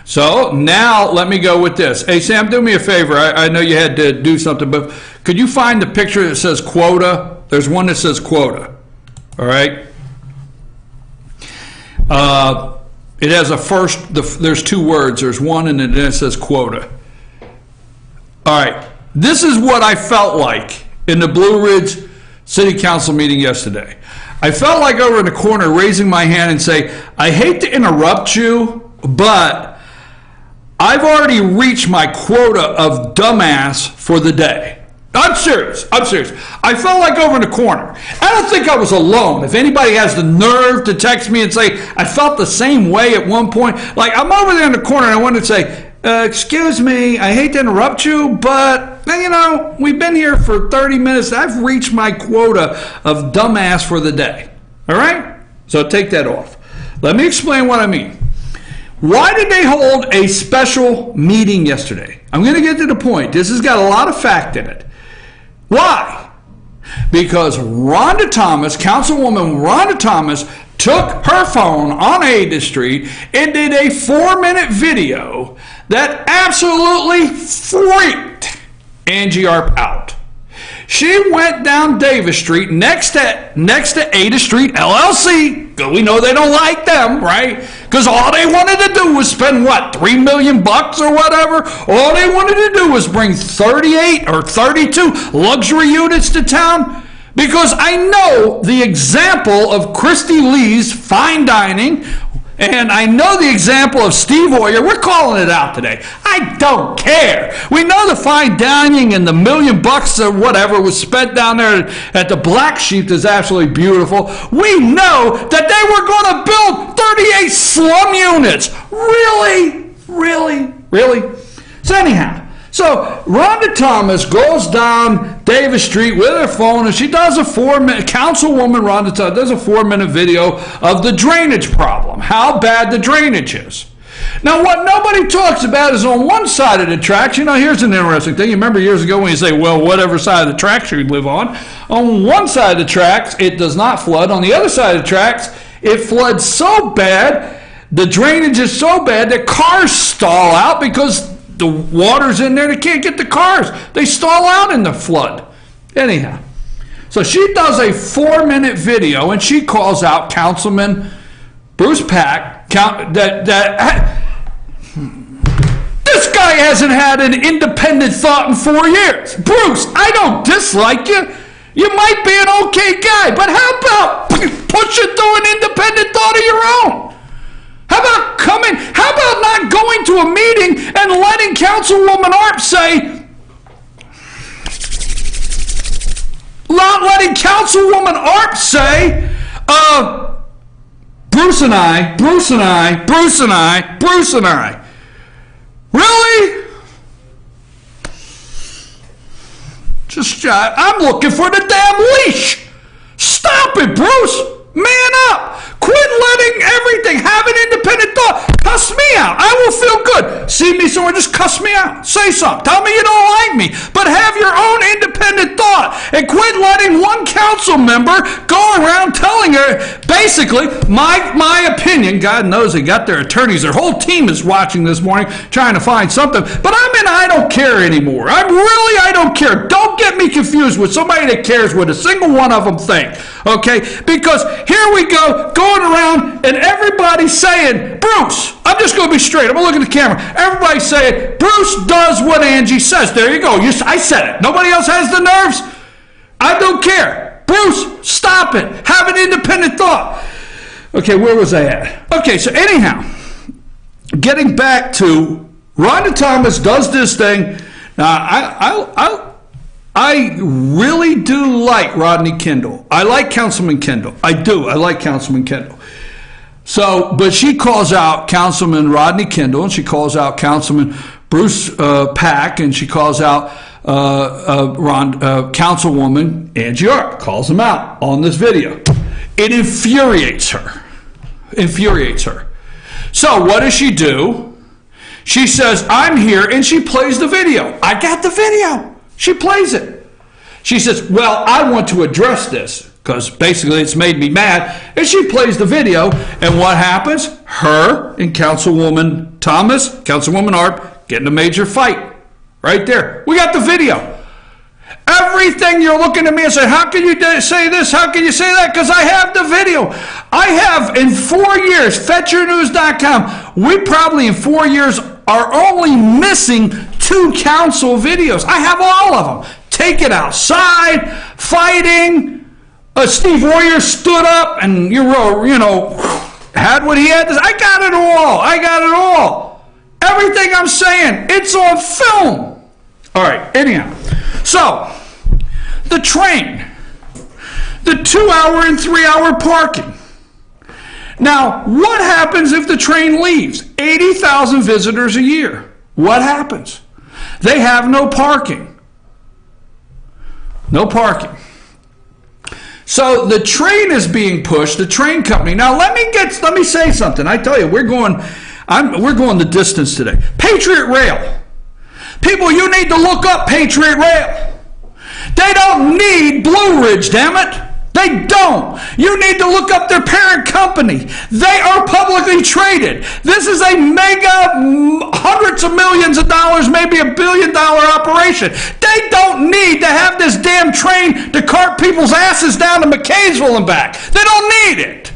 So now let me go with this. Hey, Sam, do me a favor. I know you had to do something, but could you find the picture that says quota? There's one that says quota. All right? It has a first, there's two words. There's one and then it says quota. All right. This is what I felt like in the Blue Ridge City Council meeting yesterday. I felt like over in the corner raising my hand and say, I hate to interrupt you, but I've already reached my quota of dumbass for the day. I'm serious. I felt like over in the corner. I don't think I was alone. If anybody has the nerve to text me and say, I felt the same way at one point. Like, I'm over there in the corner and I wanted to say, excuse me, I hate to interrupt you, but, you know, we've been here for 30 minutes. I've reached my quota of dumbass for the day. All right? So take that off. Let me explain what I mean. Why did they hold a special meeting yesterday? I'm going to get to the point. This has got a lot of fact in it. Why? Because Rhonda Thomas, Councilwoman Rhonda Thomas, took her phone on Ada Street and did a 4-minute video that absolutely freaked Angie Arp out. She went down Davis Street next to Ada Street LLC, because we know they don't like them, right? Because all they wanted to do was spend, what, $3 million or whatever? All they wanted to do was bring 38 or 32 luxury units to town. Because I know the example of Christy Lee's fine dining, and I know the example of Steve Hoyer. We're calling it out today. I don't care. We know the fine dining and the $1 million or whatever was spent down there at the Black Sheep is absolutely beautiful. We know that they were going to build 38 slum units. Really? So anyhow, so Rhonda Thomas goes down Davis Street with her phone, and she does a 4-minute, Councilwoman Rhonda Thomas does a 4-minute video of the drainage problem, how bad the drainage is. Now, what nobody talks about is on one side of the tracks, you know, here's an interesting thing. You remember years ago when you say, well, whatever side of the tracks you live on one side of the tracks, it does not flood. On the other side of the tracks, it floods so bad, the drainage is so bad that cars stall out because the water's in there, they can't get the cars. They stall out in the flood. Anyhow, so she does a 4-minute video and she calls out Councilman Bruce Pack. This guy hasn't had an independent thought in 4 years. Bruce, I don't dislike you. You might be an okay guy, but how about pushing through an independent thought of your own? How about not going to a meeting and letting Councilwoman Arp say, Bruce and I. Really? I'm looking for the damn leash. Stop it, Bruce. Man up. Quit letting everything have an independent thought. Cuss me out. I will feel good. See me somewhere, just cuss me out. Say something. Tell me you don't like me. But have your own independent thought. And quit letting one council member go around telling basically, my opinion, God knows they got their attorneys, their whole team is watching this morning trying to find something, but I don't care anymore. I don't care. Don't get me confused with somebody that cares what a single one of them think, okay? Because here we go, going around and everybody's saying, Bruce, I'm just going to be straight. I'm going to look at the camera. Everybody's saying, Bruce does what Angie says. There you go. I said it. Nobody else has the nerves. I don't care. Bruce, stop it. Have an independent thought. Okay, where was I at? Okay, so anyhow, getting back to Rhonda Thomas does this thing. Now, I really do like Rodney Kendall. I like Councilman Kendall. I do. I like Councilman Kendall. So, but she calls out Councilman Rodney Kendall, and she calls out Councilman Bruce Pack, and she calls out Councilwoman Angie Arp, calls them out on this video. It infuriates her. So what does she do? She says, I'm here, and she plays the video. I got the video. She plays it. She says, well, I want to address this, because basically it's made me mad. And she plays the video, and what happens? Her and Councilwoman Thomas, Councilwoman Arp, get in a major fight. Right there. We got the video. Everything you're looking at me and saying, how can you say this? How can you say that? Because I have the video. I have in 4 years, fetchyournews.com, we probably in 4 years are only missing 2 council videos. I have all of them. Taken outside, fighting. Steve Warrior stood up and, had what he had to say. I got it all. Everything I'm saying, it's on film. All right, anyhow. So, the train, the 2-hour and 3-hour parking. Now, what happens if the train leaves? 80,000 visitors a year. What happens? They have no parking. No parking. So the train is being pushed, the train company. Now let me say something. I tell you, we're going the distance today. Patriot Rail. People, you need to look up Patriot Rail. They don't need Blue Ridge, damn it. They don't. You need to look up their parent company. They are publicly traded. This is a mega, hundreds of millions of dollars, maybe $1 billion operation. They don't need to have this damn train to cart people's asses down to McKaysville and back. They don't need it.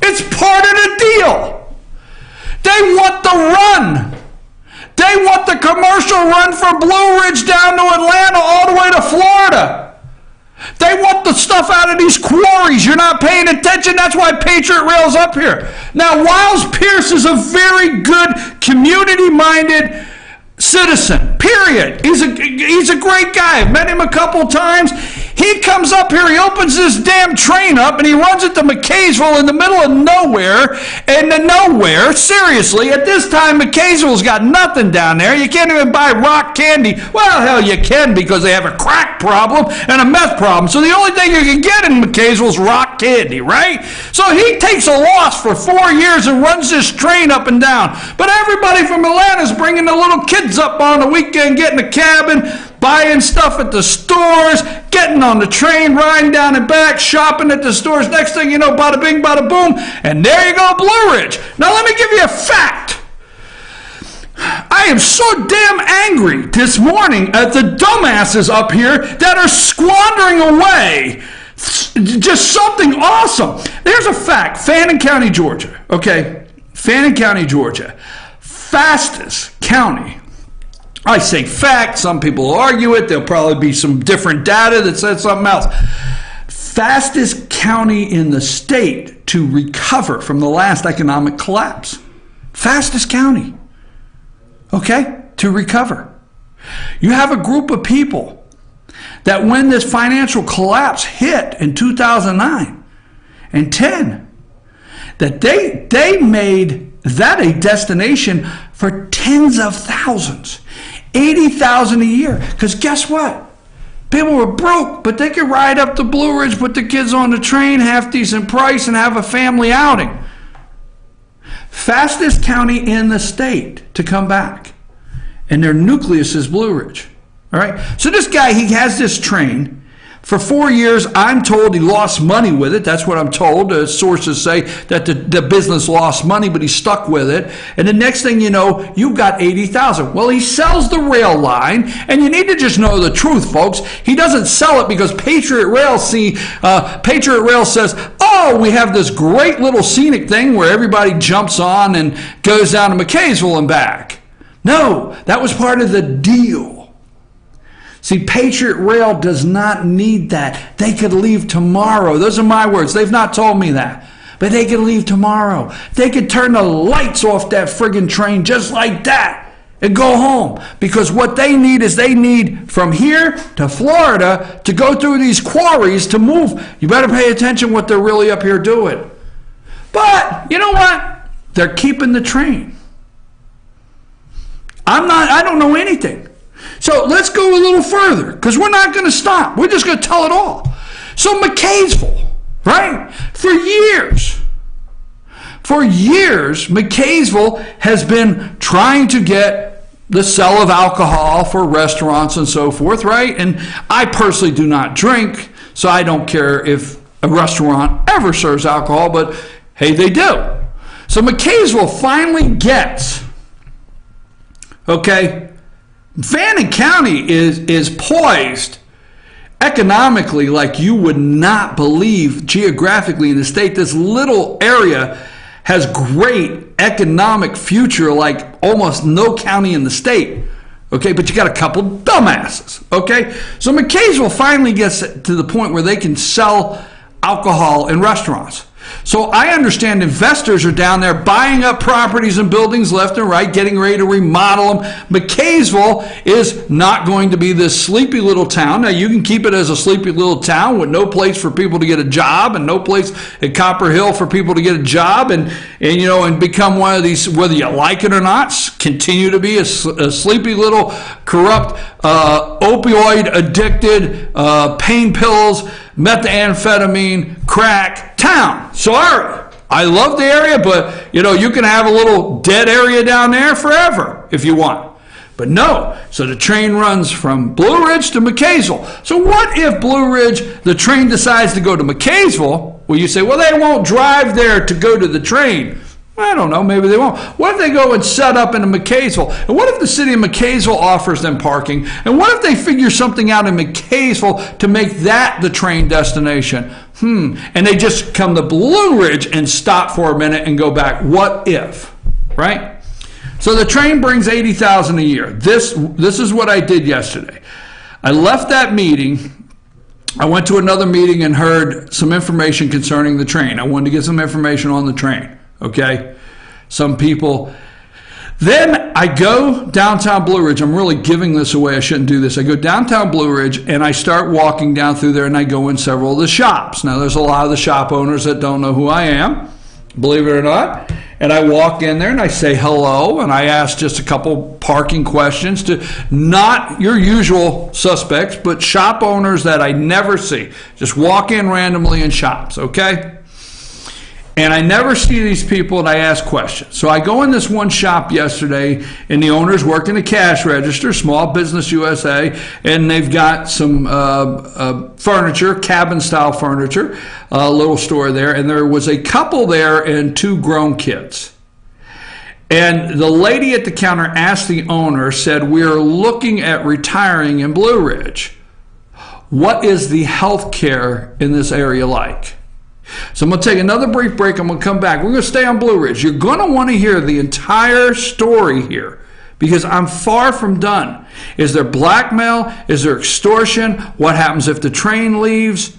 It's part of the deal. They want the run. They want the commercial run from Blue Ridge down to Atlanta all the way to Florida. They want the stuff out of these quarries. You're not paying attention. That's why Patriot Rail's up here. Now, Wiles Pierce is a very good, community-minded citizen, period. He's a great guy. I've met him a couple times. He comes up here, he opens this damn train up, and he runs it to McKaysville in the middle of nowhere, seriously. At this time, McKaysville's got nothing down there. You can't even buy rock candy. Well, hell, you can, because they have a crack problem and a meth problem. So the only thing you can get in McKaysville is rock candy, right? So he takes a loss for 4 years and runs this train up and down. But everybody from Atlanta's bringing the little kids up on the weekend, getting a cabin, buying stuff at the stores, getting on the train, riding down and back, shopping at the stores. Next thing you know, bada bing, bada boom, and there you go, Blue Ridge. Now let me give you a fact. I am so damn angry this morning at the dumbasses up here that are squandering away just something awesome. There's a fact. Fannin County, Georgia. Okay? Fannin County, Georgia. Fastest county. I say fact, some people will argue it. There'll probably be some different data that says something else. Fastest county in the state to recover from the last economic collapse. Fastest county. Okay? To recover. You have a group of people that when this financial collapse hit in 2009 and 10, that they made that a destination for tens of thousands. 80,000 a year. Because guess what? People were broke, but they could ride up to Blue Ridge, put the kids on the train, half decent price, and have a family outing. Fastest county in the state to come back. And their nucleus is Blue Ridge. All right? So this guy, he has this train, For 4 years, I'm told he lost money with it. That's what I'm told. Sources say that the business lost money, but he stuck with it. And the next thing you know, you've got $80,000. Well, he sells the rail line, and you need to just know the truth, folks. He doesn't sell it because Patriot Rail says, oh, we have this great little scenic thing where everybody jumps on and goes down to McKaysville and back. No, that was part of the deal. See, Patriot Rail does not need that. They could leave tomorrow. Those are my words. They've not told me that. But they could leave tomorrow. They could turn the lights off that friggin' train just like that and go home. Because what they need is they need from here to Florida to go through these quarries to move. You better pay attention what they're really up here doing. But you know what? They're keeping the train. I don't know anything. So let's go a little further, because we're not going to stop. We're just going to tell it all. So McKaysville, right? For years, McKaysville has been trying to get the sale of alcohol for restaurants and so forth, right? And I personally do not drink, so I don't care if a restaurant ever serves alcohol, but hey, they do. So McKaysville finally gets, okay, Fannin County is poised economically like you would not believe geographically in the state. This little area has great economic future like almost no county in the state. Okay, but you got a couple dumbasses. Okay, so McKaysville finally gets to the point where they can sell alcohol in restaurants. So I understand investors are down there buying up properties and buildings left and right, getting ready to remodel them. McKaysville is not going to be this sleepy little town. Now, you can keep it as a sleepy little town with no place for people to get a job and no place at Copper Hill for people to get a job and become one of these, whether you like it or not, continue to be a sleepy little corrupt, opioid-addicted, pain pills, methamphetamine, crack town. Sorry. I love the area, but you can have a little dead area down there forever if you want. But no. So the train runs from Blue Ridge to McKaysville. So what if Blue Ridge, the train decides to go to McKaysville? Well, you say, well, they won't drive there to go to the train. I don't know, maybe they won't. What if they go and set up in McKaysville? And what if the city of McKaysville offers them parking? And what if they figure something out in McKaysville to make that the train destination? And they just come to Blue Ridge and stop for a minute and go back. What if? Right? So the train brings $80,000 a year. This is what I did yesterday. I left that meeting. I went to another meeting and heard some information concerning the train. I wanted to get some information on the train. Okay, some people. Then I go downtown Blue Ridge. I'm really giving this away. I shouldn't do this. I go downtown Blue Ridge and I start walking down through there and I go in several of the shops. Now, there's a lot of the shop owners that don't know who I am, believe it or not. And I walk in there and I say hello and I ask just a couple parking questions to not your usual suspects, but shop owners that I never see. Just walk in randomly in shops, okay? And I never see these people and I ask questions. So I go in this one shop yesterday and the owner's working the cash register, Small Business USA, and they've got some furniture, cabin-style furniture, a little store there. And there was a couple there and two grown kids. And the lady at the counter asked the owner, said, we're looking at retiring in Blue Ridge. What is the health care in this area like? So I'm going to take another brief break. I'm going to come back. We're going to stay on Blue Ridge. You're going to want to hear the entire story here because I'm far from done. Is there blackmail? Is there extortion? What happens if the train leaves?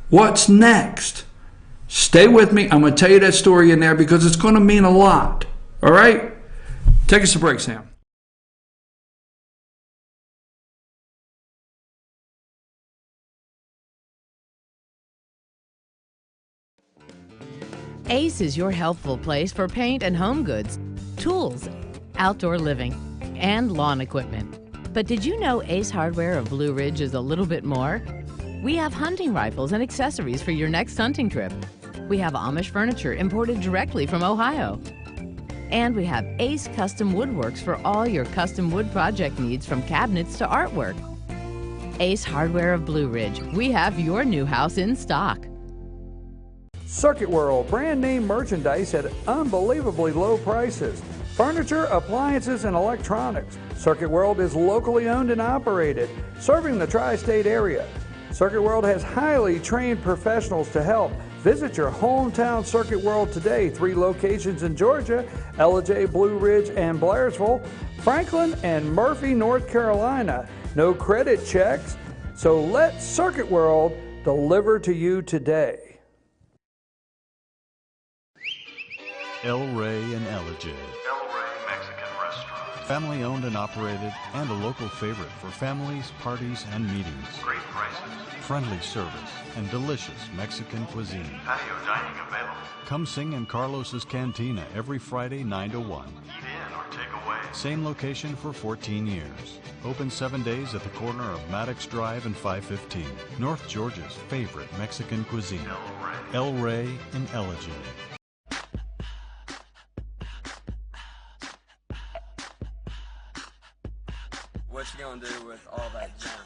What's next? Stay with me. I'm going to tell you that story in there because it's going to mean a lot. All right? Take us a break, Sam. Ace is your helpful place for paint and home goods, tools, outdoor living, and lawn equipment. But did you know Ace Hardware of Blue Ridge is a little bit more? We have hunting rifles and accessories for your next hunting trip. We have Amish furniture imported directly from Ohio. And we have Ace Custom Woodworks for all your custom wood project needs from cabinets to artwork. Ace Hardware of Blue Ridge. We have your new house in stock. Circuit World, brand name merchandise at unbelievably low prices. Furniture, appliances, and electronics. Circuit World is locally owned and operated, serving the tri-state area. Circuit World has highly trained professionals to help. Visit your hometown Circuit World today. 3 locations in Georgia, Ellijay, Blue Ridge, and Blairsville, Franklin, and Murphy, North Carolina. No credit checks, so let Circuit World deliver to you today. El Rey and Ellijay. El Rey Mexican Restaurant. Family owned and operated and a local favorite for families, parties, and meetings. Great prices. Friendly service and delicious Mexican cuisine. Patio dining available. Come sing in Carlos's Cantina every Friday 9 to 1. Eat in or take away. Same location for 14 years. Open 7 days at the corner of Maddox Drive and 515. North Georgia's favorite Mexican cuisine. El Rey and Ellijay. What you gonna do with all that junk?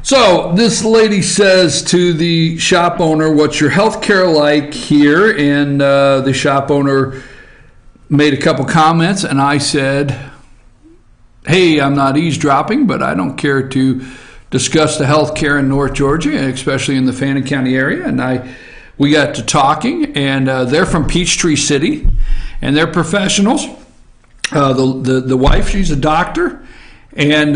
So this lady says to the shop owner, what's your health care like here? And the shop owner made a couple comments, and I said, hey, I'm not eavesdropping, but I don't care to discuss the health care in North Georgia, especially in the Fannin County area. And we got to talking, and they're from Peachtree City, and they're professionals. The wife, she's a doctor, and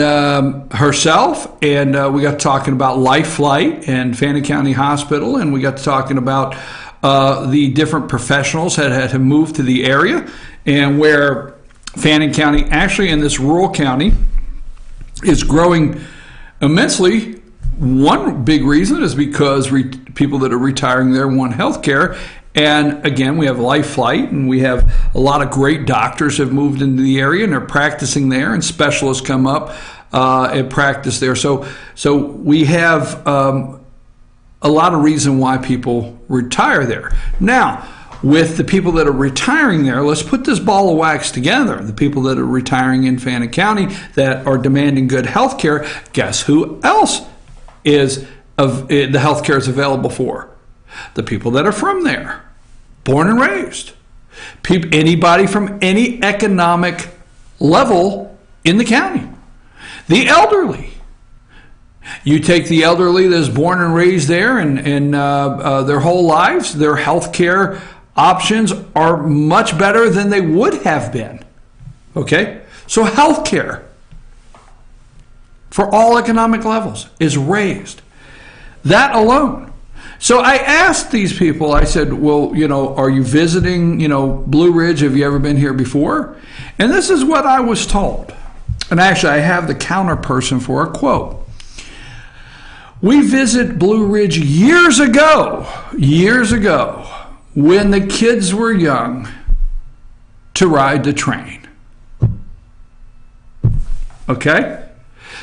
herself, and we got talking about Life Flight and Fannin County Hospital, and we got talking about the different professionals that had moved to the area, and where Fannin County, actually in this rural county, is growing immensely. One big reason is because people that are retiring there want health care. And again, we have Life Flight, and we have a lot of great doctors have moved into the area, and they're practicing there, and specialists come up and practice there. So we have a lot of reason why people retire there. Now, with the people that are retiring there, let's put this ball of wax together. The people that are retiring in Fannin County that are demanding good health care, guess who else is the health care is available for? The people that are from there, born and raised. Anybody from any economic level in the county. The elderly. You take the elderly that's born and raised there, and their whole lives, their health care options are much better than they would have been. Okay? So health care for all economic levels is raised. That alone. So I asked these people, I said, well, are you visiting, Blue Ridge? Have you ever been here before? And this is what I was told. And actually, I have the counter person for a quote. We visit Blue Ridge years ago, when the kids were young, to ride the train. Okay?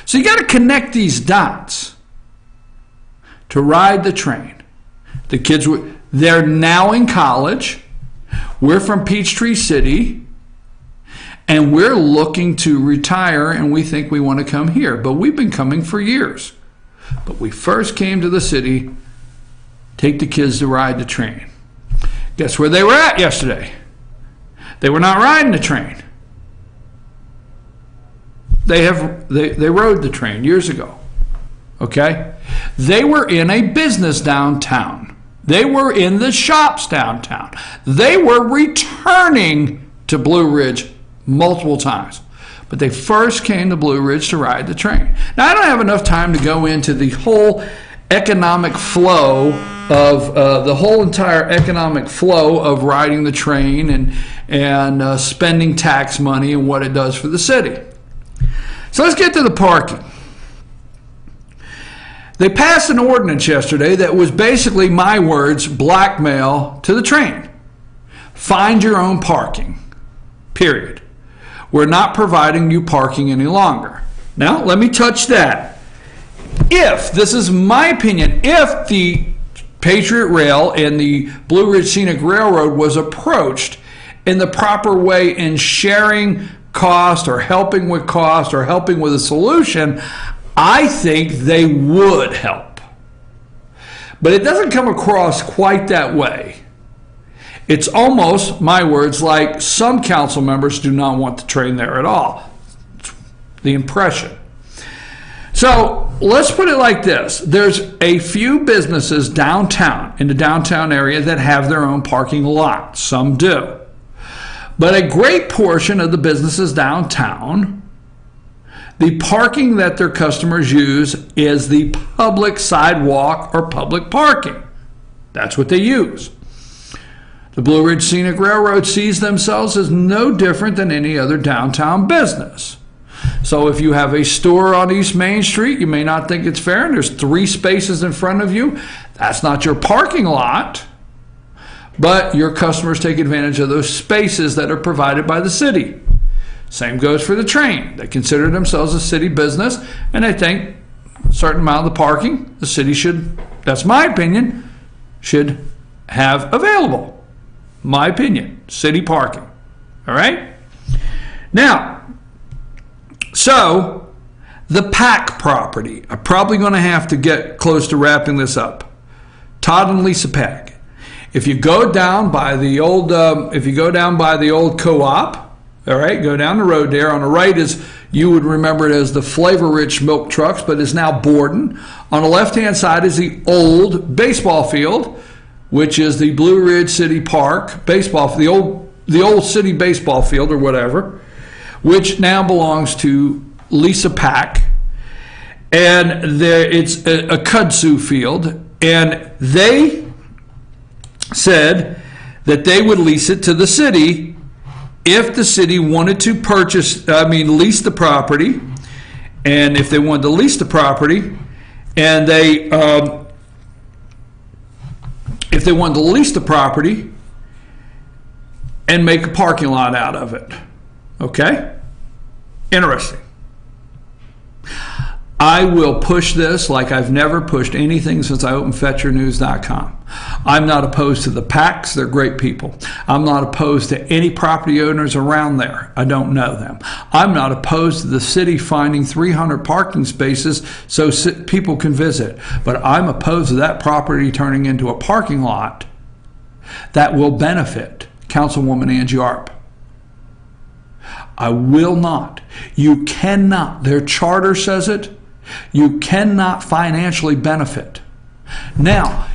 So you got to connect these dots to ride the train. The kids, they're now in college. We're from Peachtree City, and we're looking to retire, and we think we want to come here. But we've been coming for years. But we first came to the city, take the kids to ride the train. Guess where they were at yesterday? They were not riding the train. They rode the train years ago. Okay? They were in a business downtown. They were in the shops downtown. They were returning to Blue Ridge multiple times. But they first came to Blue Ridge to ride the train. Now, I don't have enough time to go into the whole economic flow of the whole entire economic flow of riding the train and spending tax money and what it does for the city. So let's get to the parking. They passed an ordinance yesterday that was basically, my words, blackmail to the train. Find your own parking, period. We're not providing you parking any longer. Now, let me touch that. If, this is my opinion, if the Patriot Rail and the Blue Ridge Scenic Railroad was approached in the proper way in sharing cost or helping with cost or helping with a solution, I think they would help. But it doesn't come across quite that way. It's almost, my words, like some council members do not want the train there at all. The impression. So let's put it like this. There's a few businesses downtown, in the downtown area, that have their own parking lot. Some do. But a great portion of the businesses downtown, the parking that their customers use is the public sidewalk or public parking. That's what they use. The Blue Ridge Scenic Railroad sees themselves as no different than any other downtown business. So if you have a store on East Main Street, you may not think it's fair, and there's 3 spaces in front of you. That's not your parking lot, but your customers take advantage of those spaces that are provided by the city. Same goes for the train. They consider themselves a city business, and they think a certain amount of the parking the city should, that's my opinion, should have available. My opinion, city parking. All right? Now, so the Pack property, I'm probably going to have to get close to wrapping this up. Todd and Lisa Pack. If you go down by the old, co-op, all right, go down the road there. On the right is, you would remember it as the Flavor Rich Milk Trucks, but it's now Borden. On the left-hand side is the old baseball field, which is the Blue Ridge City Park baseball, the old city baseball field or whatever, which now belongs to Lisa Pack. And it's a kudzu field, and they said that they would lease it to the city if the city wanted to lease the property. And if they wanted to lease the property, and if they wanted to lease the property and make a parking lot out of it. Okay? Interesting. I will push this like I've never pushed anything since I opened FetcherNews.com. I'm not opposed to the Packs. They're great people. I'm not opposed to any property owners around there. I don't know them. I'm not opposed to the city finding 300 parking spaces so people can visit. But I'm opposed to that property turning into a parking lot that will benefit Councilwoman Angie Arp. I will not. You cannot. Their charter says it. You cannot financially benefit. Now,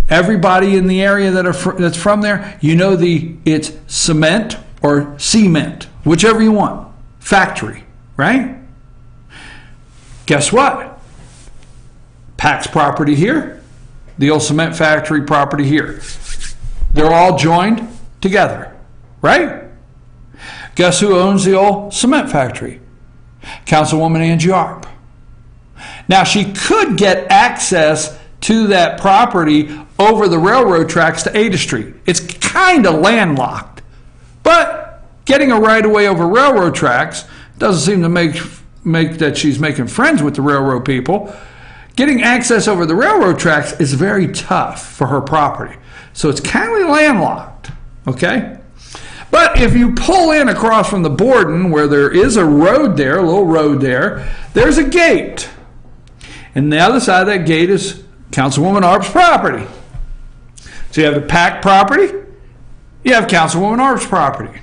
everybody in the area that's from there, it's cement or cement, whichever you want. Factory, right? Guess what? Pack's property here, the old cement factory property here. They're all joined together, right? Guess who owns the old cement factory? Councilwoman Angie Arp. Now, she could get access to that property over the railroad tracks to Ada Street. It's kind of landlocked, But getting a right-of-way over railroad tracks doesn't seem to make that she's making friends with the railroad people. Getting access over the railroad tracks is very tough for her property. So it's kind of landlocked, okay? But if you pull in across from the Borden, where there is a road there, a little road there, there's a gate. And the other side of that gate is Councilwoman Arp's property. So you have the Pack property, you have Councilwoman Arp's property.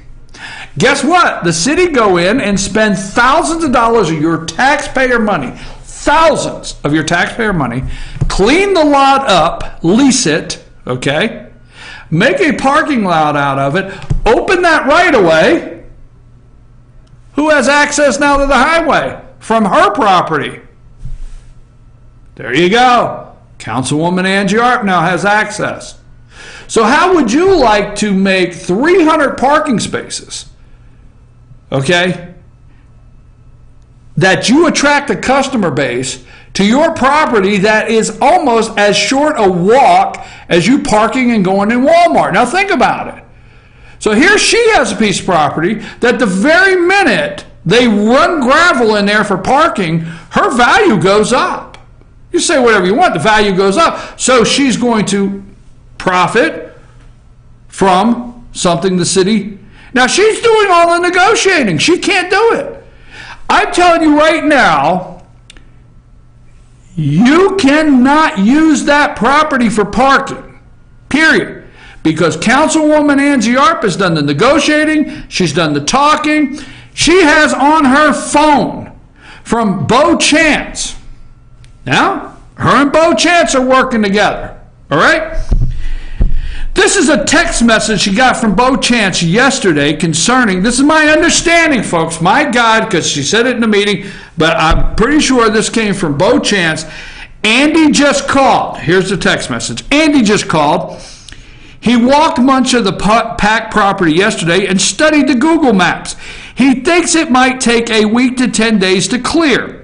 Guess what? The city go in and spend thousands of dollars of your taxpayer money, thousands of your taxpayer money, clean the lot up, lease it, okay? Make a parking lot out of it, open that right away. Who has access now to the highway? From her property. There you go. Councilwoman Angie Arp now has access. So how would you like to make 300 parking spaces, okay, that you attract a customer base to your property that is almost as short a walk as you parking and going in Walmart? Now think about it. So here she has a piece of property that the very minute they run gravel in there for parking, her value goes up. You say whatever you want, the value goes up. So she's going to profit from something the city. Now she's doing all the negotiating. She can't do it. I'm telling you right now, you cannot use that property for parking, period. Because Councilwoman Angie Arp has done the negotiating, she's done the talking. She has on her phone from Bo Chance. Now, her and Bo Chance are working together, all right? This is a text message she got from Bo Chance yesterday concerning, this is my understanding, folks, my God, because she said it in the meeting, but I'm pretty sure this came from Bo Chance. Andy just called. Here's the text message. Andy just called. He walked much of the Pack property yesterday and studied the Google Maps. He thinks it might take a week to 10 days to clear.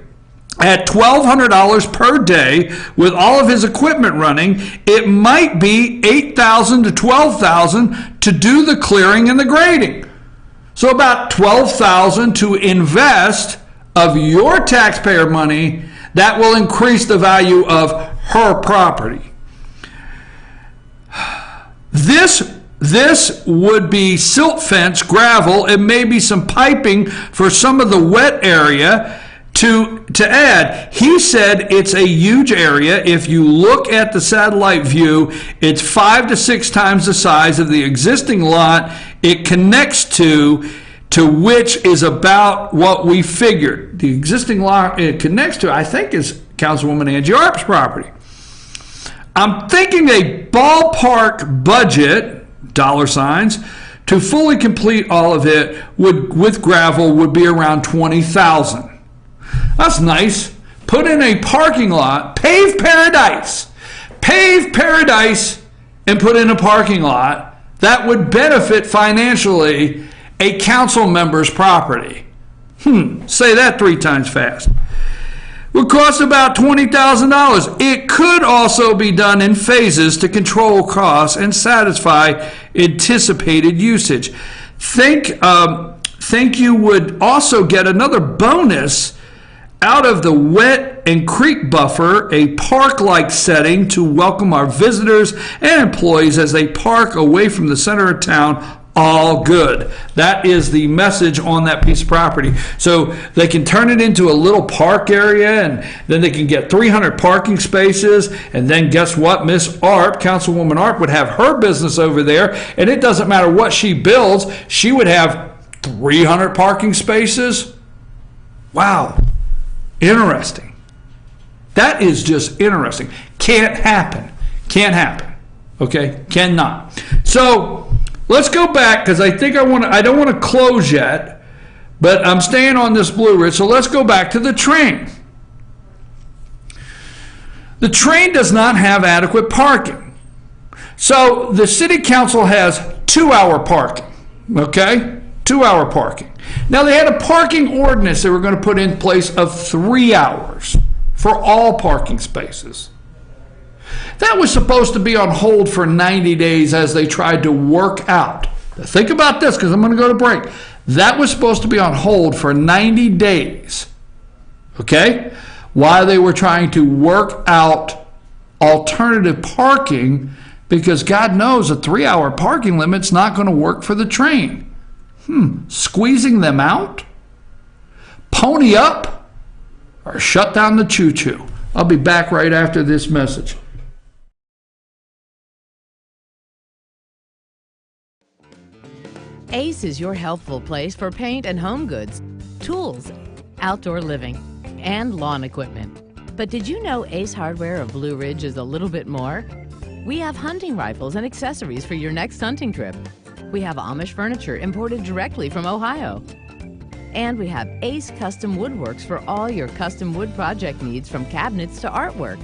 At $1,200 per day with all of his equipment running, it might be $8,000 to $12,000 to do the clearing and the grading. So about $12,000 to invest of your taxpayer money that will increase the value of her property. This would be silt fence, gravel, and maybe some piping for some of the wet area to add. He said it's a huge area. If you look at the satellite view, it's 5 to 6 times the size of the existing lot it connects to which is about what we figured. The existing lot it connects to, I think, is Councilwoman Angie Arp's property. I'm thinking a ballpark budget, dollar signs, to fully complete all of it with gravel would be around $20,000. That's nice. Put in a parking lot, pave paradise, and put in a parking lot that would benefit financially a council member's property. Say that 3 times fast. Would cost about $20,000. It could also be done in phases to control costs and satisfy anticipated usage. Think you would also get another bonus out of the wet and creek buffer, a park-like setting to welcome our visitors and employees as they park away from the center of town. All good. That is the message on that piece of property. So they can turn it into a little park area, and then they can get 300 parking spaces, and then guess what? Miss Arp, Councilwoman Arp, would have her business over there, and it doesn't matter what she builds, she would have 300 parking spaces. Wow. Interesting. That is just interesting. Can't happen. Can't happen. Okay? Cannot. So let's go back, because I think I don't want to close yet, but I'm staying on this Blue Ridge. So let's go back to the train. The train does not have adequate parking. So the city council has 2-hour parking. Okay? 2-hour parking. Now, they had a parking ordinance they were going to put in place of 3 hours for all parking spaces. That was supposed to be on hold for 90 days as they tried to work out Think about this, because I'm going to go to break. That was supposed to be on hold for 90 days, okay, while they were trying to work out alternative parking, because God knows a 3-hour parking limit's not going to work for the train. Squeezing them out? Pony up or shut down the choo-choo? I'll be back right after this message. Ace is your helpful place for paint and home goods, tools, outdoor living, and lawn equipment. But did you know Ace Hardware of Blue Ridge is a little bit more? We have hunting rifles and accessories for your next hunting trip. We have Amish furniture imported directly from Ohio. And we have Ace Custom Woodworks for all your custom wood project needs, from cabinets to artwork.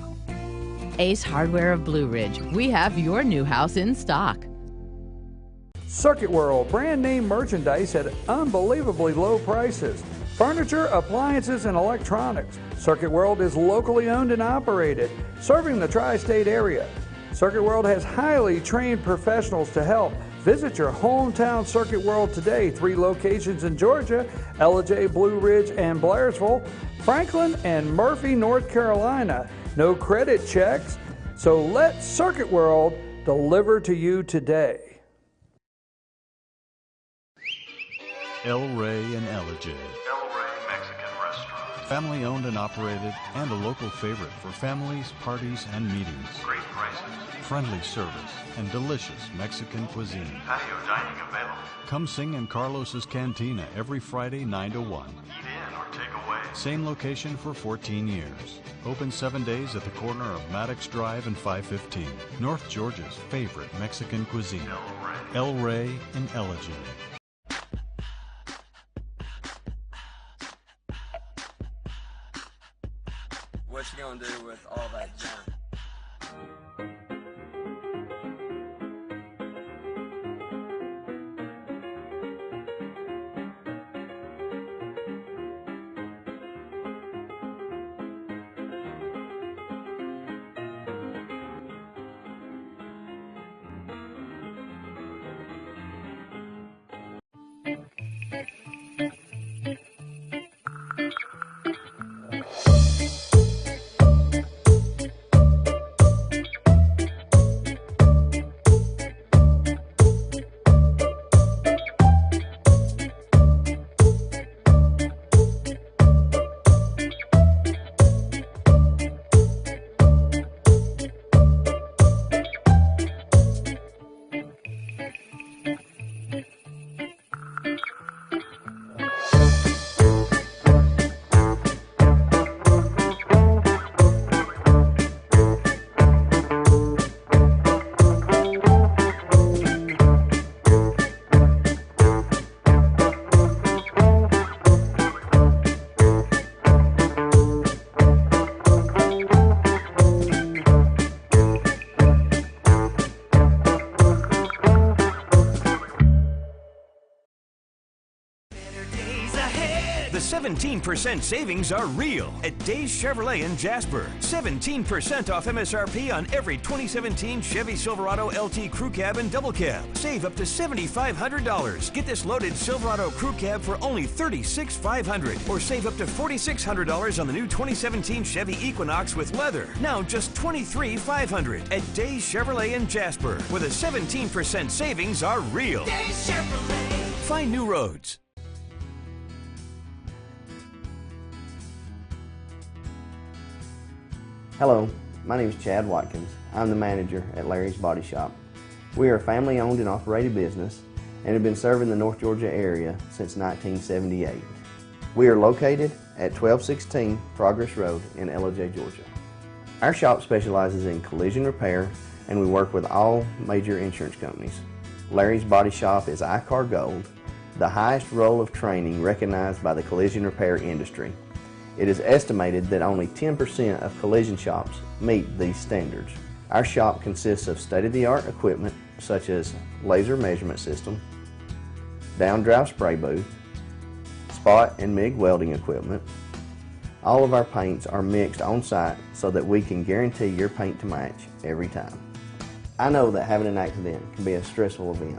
Ace Hardware of Blue Ridge, we have your new house in stock. Circuit World, brand name merchandise at unbelievably low prices. Furniture, appliances, and electronics. Circuit World is locally owned and operated, serving the tri-state area. Circuit World has highly trained professionals to help. Visit your hometown Circuit World today. 3 locations in Georgia: Ellijay, Blue Ridge, and Blairsville, Franklin, and Murphy, North Carolina. No credit checks, so let Circuit World deliver to you today. El Rey and Ellijay. El Rey Mexican Restaurant. Family owned and operated, and a local favorite for families, parties, and meetings. Great prices. Friendly service and delicious Mexican cuisine. Patio dining available. Come sing in Carlos's Cantina every Friday 9 to 1. Eat in or take away. Same location for 14 years. Open 7 days at the corner of Maddox Drive and 515. North Georgia's favorite Mexican cuisine. El Rey and Ellijay. What you gonna do with all that junk? The 17% savings are real at Days Chevrolet in Jasper. 17% off MSRP on every 2017 Chevy Silverado LT Crew Cab and Double Cab. Save up to $7,500. Get this loaded Silverado Crew Cab for only $36,500. Or save up to $4,600 on the new 2017 Chevy Equinox with leather. Now just $23,500 at Days Chevrolet in Jasper, where the 17% savings are real. Days Chevrolet. Find new roads. Hello, my name is Chad Watkins. I'm the manager at Larry's Body Shop. We are a family-owned and operated business and have been serving the North Georgia area since 1978. We are located at 1216 Progress Road in Ellijay, Georgia. Our shop specializes in collision repair, and we work with all major insurance companies. Larry's Body Shop is ICAR Gold, the highest role of training recognized by the collision repair industry. It is estimated that only 10% of collision shops meet these standards. Our shop consists of state-of-the-art equipment such as laser measurement system, down-drive spray booth, spot and MIG welding equipment. All of our paints are mixed on-site so that we can guarantee your paint to match every time. I know that having an accident can be a stressful event.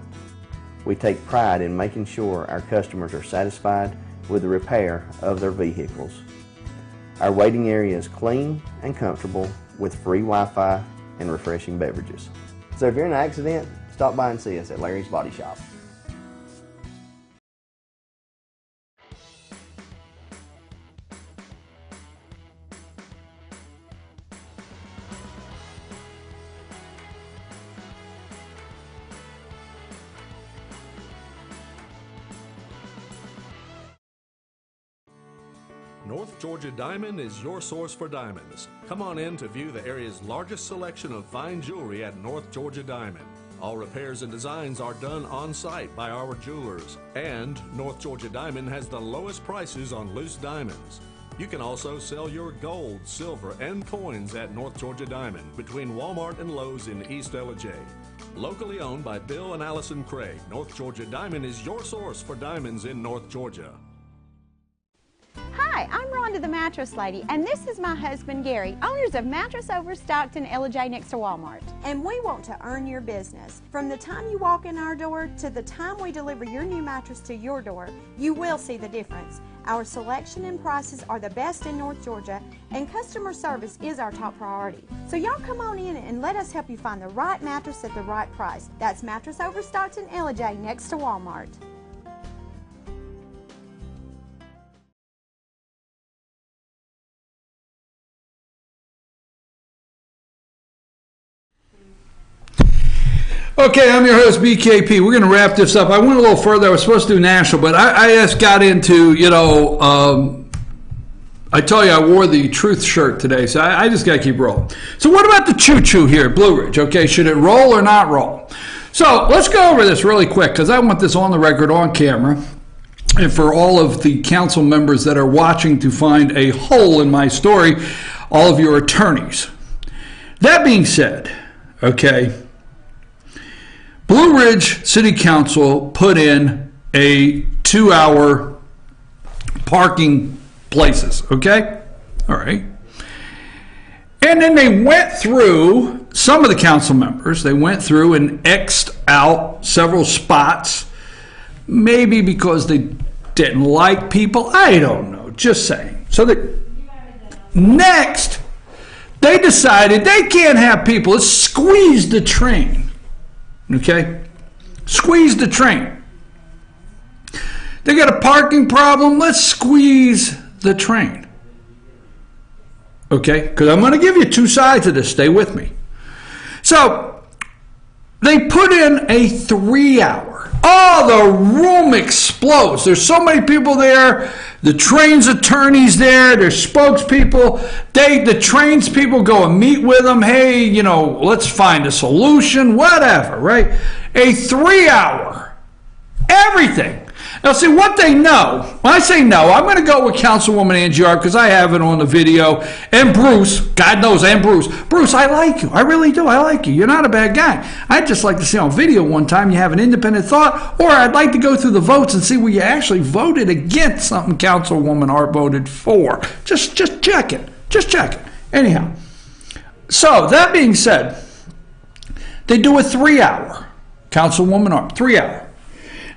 We take pride in making sure our customers are satisfied with the repair of their vehicles. Our waiting area is clean and comfortable with free Wi-Fi and refreshing beverages. So if you're in an accident, stop by and see us at Larry's Body Shop. North Georgia Diamond is your source for diamonds. Come on in to view the area's largest selection of fine jewelry at North Georgia Diamond. All repairs and designs are done on site by our jewelers. And North Georgia Diamond has the lowest prices on loose diamonds. You can also sell your gold, silver, and coins at North Georgia Diamond between Walmart and Lowe's in East Ellijay. Locally owned by Bill and Allison Craig, North Georgia Diamond is your source for diamonds in North Georgia. Hi, I'm Rhonda the Mattress Lady, and this is my husband Gary, owners of Mattress Overstocked in Ellijay next to Walmart. And we want to earn your business. From the time you walk in our door to the time we deliver your new mattress to your door, you will see the difference. Our selection and prices are the best in North Georgia, and customer service is our top priority. So y'all come on in and let us help you find the right mattress at the right price. That's Mattress Overstocked in Ellijay next to Walmart. Okay, I'm your host, BKP. We're going to wrap this up. I went a little further. I was supposed to do national, but I just got into, I tell you, I wore the Truth shirt today, so I just got to keep rolling. So what about the choo-choo here at Blue Ridge? Okay, should it roll or not roll? So let's go over this really quick, because I want this on the record, on camera, and for all of the council members that are watching to find a hole in my story, all of your attorneys. That being said, okay, Blue Ridge City Council put in a 2-hour parking places, okay? All right. And then they went through, some of the council members, they went through and X'd out several spots, maybe because they didn't like people. I don't know, just saying. So next, they decided they can't have people. Let's squeeze the train. Okay? Squeeze the train. They got a parking problem. Let's squeeze the train. Okay? Because I'm going to give you two sides of this. Stay with me. So, they put in a 3-hour. Oh, the room explodes. There's so many people there. The train's attorneys there. There's spokespeople. The train's people go and meet with them. Hey, let's find a solution. Whatever, right? A 3-hour. Everything. Now, see, what they know, when I say no, I'm going to go with Councilwoman Angie Arp because I have it on the video. And Bruce, God knows, and Bruce. Bruce, I like you. I really do. I like you. You're not a bad guy. I'd just like to see on video one time you have an independent thought, or I'd like to go through the votes and see where you actually voted against something Councilwoman Arp voted for. Just check it. Just check it. Anyhow, so that being said, they do a 3-hour. Councilwoman Arp, 3-hour.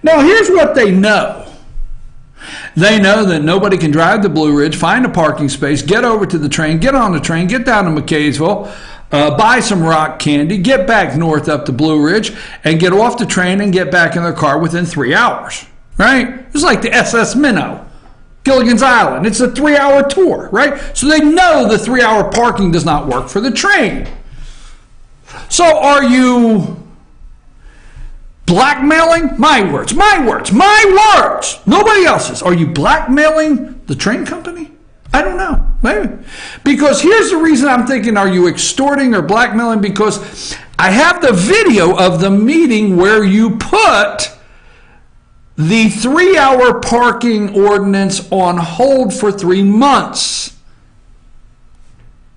Now, here's what they know. They know that nobody can drive to Blue Ridge, find a parking space, get over to the train, get on the train, get down to McKaysville, buy some rock candy, get back north up to Blue Ridge, and get off the train and get back in their car within 3 hours, right? It's like the SS Minnow, Gilligan's Island. It's a 3-hour tour, right? So they know the 3-hour parking does not work for the train. So are you blackmailing? My words, my words, my words. Nobody else's. Are you blackmailing the train company? I don't know. Maybe. Because here's the reason I'm thinking, are you extorting or blackmailing? Because I have the video of the meeting where you put the 3-hour parking ordinance on hold for 3 months.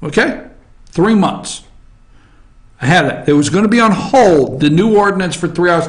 Okay? 3 months. I have that. It was going to be on hold, the new ordinance for 3 hours,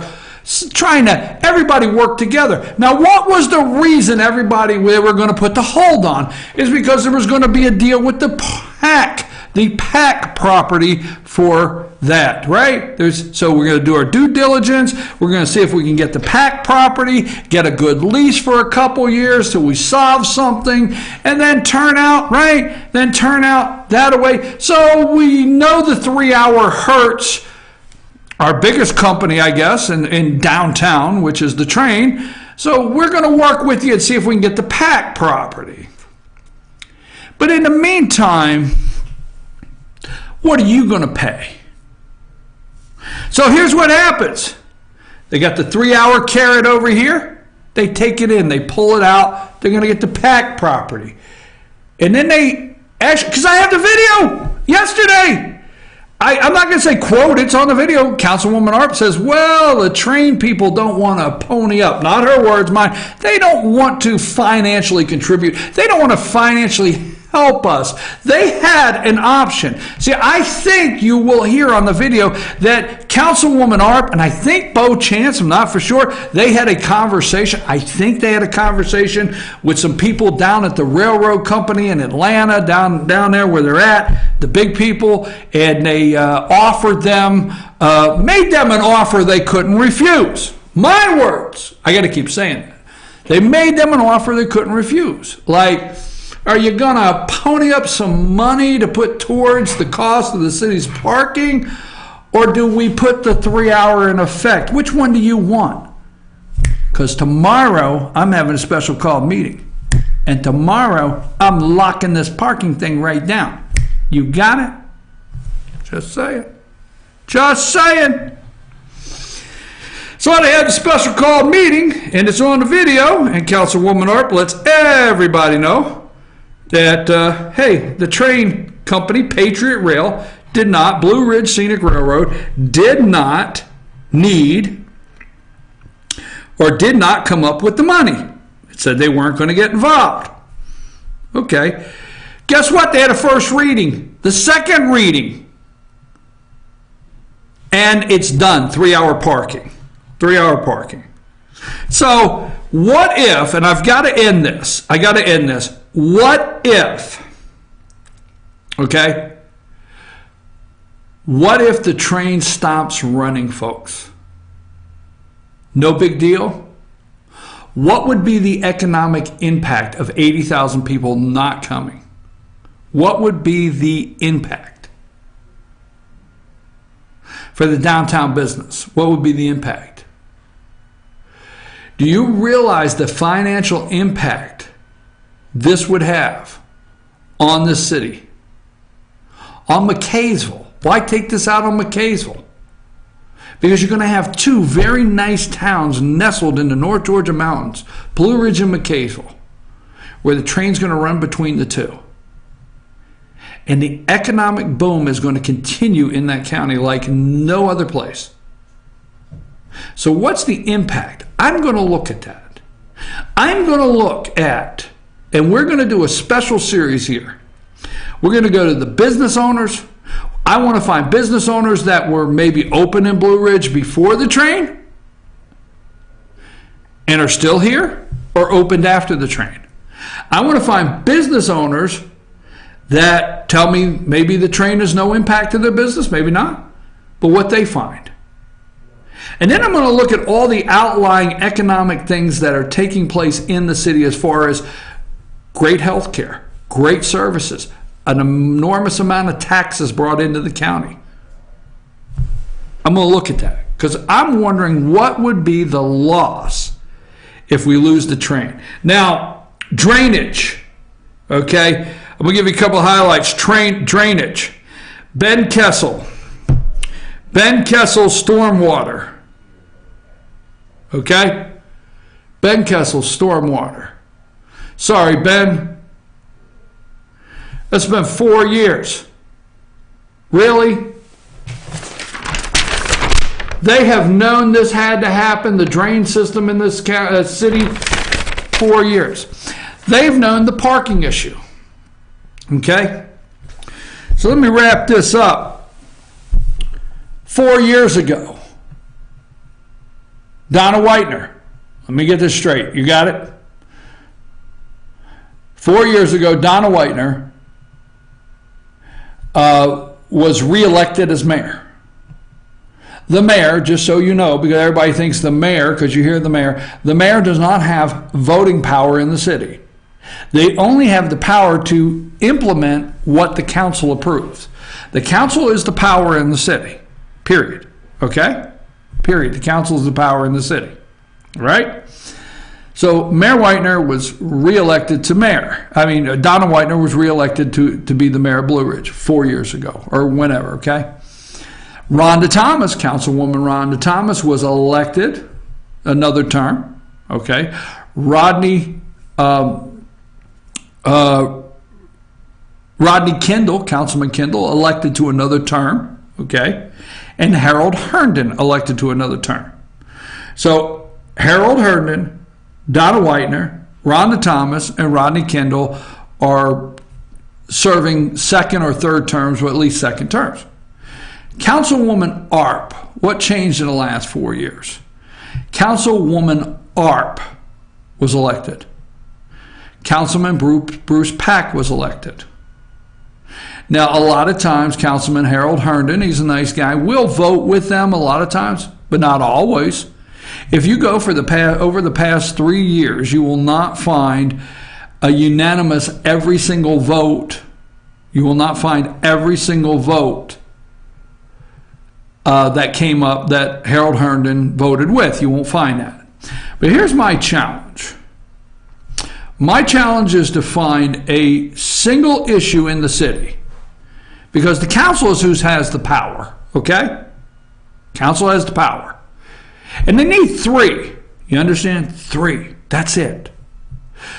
trying to everybody work together. Now, what was the reason they were going to put the hold on? Is because there was going to be a deal with the PAC the PAC property for that, right? So we're going to do our due diligence. We're going to see if we can get the PAC property, get a good lease for a couple years till we solve something, and then turn out, right? Then turn out that way. So we know the 3-hour Hertz, our biggest company, I guess, in downtown, which is the train. So we're going to work with you and see if we can get the PAC property. But in the meantime, what are you going to pay? So here's what happens. They got the 3-hour carrot over here. They take it in. They pull it out. They're going to get the PAC property. And then they actually, because I have the video yesterday. I'm not going to say quote, it's on the video. Councilwoman Arp says, well, the train people don't want to pony up. Not her words, mine. They don't want to financially contribute. They don't want to financially help us. They had an option. See, I think you will hear on the video that Councilwoman Arp and I think Bo Chance, I'm not for sure, they had a conversation. I think they had a conversation with some people down at the railroad company in Atlanta, down there where they're at, the big people, and they offered them, made them an offer they couldn't refuse. My words. I got to keep saying that. They made them an offer they couldn't refuse. Like, are you going to pony up some money to put towards the cost of the city's parking? Or do we put the 3-hour in effect? Which one do you want? Because tomorrow I'm having a special call meeting. And tomorrow I'm locking this parking thing right down. You got it? Just saying. Just saying. So they had a special call meeting, and it's on the video, and Councilwoman Arp lets everybody know that, hey, the train company, Patriot Rail, Blue Ridge Scenic Railroad, did not need or did not come up with the money. It said they weren't going to get involved. Okay. Guess what? They had a first reading. The second reading. And it's done. 3-hour parking. 3-hour parking. So what if, and I've got to end this. What if, okay, what if the train stops running, folks? No big deal. What would be the economic impact of 80,000 people not coming? What would be the impact for the downtown business? What would be the impact? Do you realize the financial impact this would have on the city? On McKaysville. Why take this out on McKaysville? Because you're going to have two very nice towns nestled in the North Georgia mountains, Blue Ridge and McKaysville, where the train's going to run between the two. And the economic boom is going to continue in that county like no other place. So what's the impact? I'm going to look at that. I'm going to look at, and we're going to do a special series here. We're going to go to the business owners. I want to find business owners that were maybe open in Blue Ridge before the train and are still here, or opened after the train. I want to find business owners that tell me maybe the train has no impact to their business, maybe not, but what they find. And then I'm going to look at all the outlying economic things that are taking place in the city as far as great health care, great services, an enormous amount of taxes brought into the county. I'm going to look at that because I'm wondering what would be the loss if we lose the train. Now, drainage, okay? I'm going to give you a couple of highlights. Drainage. Ben Kessel stormwater. Okay? Ben Kessel stormwater. Sorry, Ben. That's been 4 years. Really? They have known this had to happen, the drain system in this city, 4 years. They've known the parking issue. Okay? So let me wrap this up. 4 years ago, Donna Whitener, let me get this straight. You got it? 4 years ago, Donna Whitener was reelected as mayor. The mayor, just so you know, because everybody thinks the mayor, because you hear the mayor does not have voting power in the city. They only have the power to implement what the council approves. The council is the power in the city, period. Okay? Period. The council is the power in the city, right? So Mayor Whitener was reelected to mayor. Donna Whitener was reelected to be the mayor of Blue Ridge 4 years ago, or whenever, okay? Rhonda Thomas, Councilwoman Rhonda Thomas, was elected another term, okay? Rodney Kendall, Councilman Kendall, elected to another term, okay? And Harold Herndon elected to another term. So Harold Herndon, Donna Whitener, Rhonda Thomas, and Rodney Kendall are serving second or third terms, or at least second terms. Councilwoman Arp, what changed in the last 4 years? Councilwoman Arp was elected. Councilman Bruce Pack was elected. Now, a lot of times, Councilman Harold Herndon, he's a nice guy, will vote with them a lot of times, but not always. If you go for over the past 3 years, you will not find a unanimous every single vote. You will not find every single vote that came up that Harold Herndon voted with. You won't find that. But here's my challenge. My challenge is to find a single issue in the city, because the council is who has the power, okay? Council has the power. And they need 3. You understand? 3. That's it.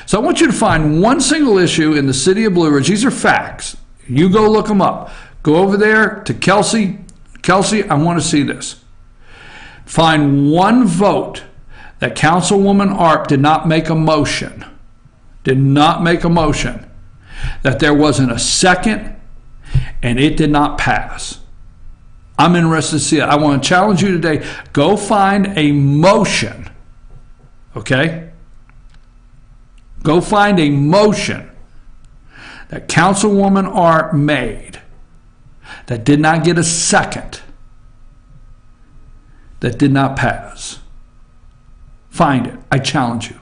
So I want you to find one single issue in the city of Blue Ridge. These are facts. You go look them up. Go over there to Kelsey. Kelsey, I want to see this. Find one vote that Councilwoman Arp did not make a motion. Did not make a motion. That there wasn't a second and it did not pass. I'm interested to see it. I want to challenge you today. Go find a motion. Okay? Go find a motion that Councilwoman Arp made that did not get a second, that did not pass. Find it. I challenge you.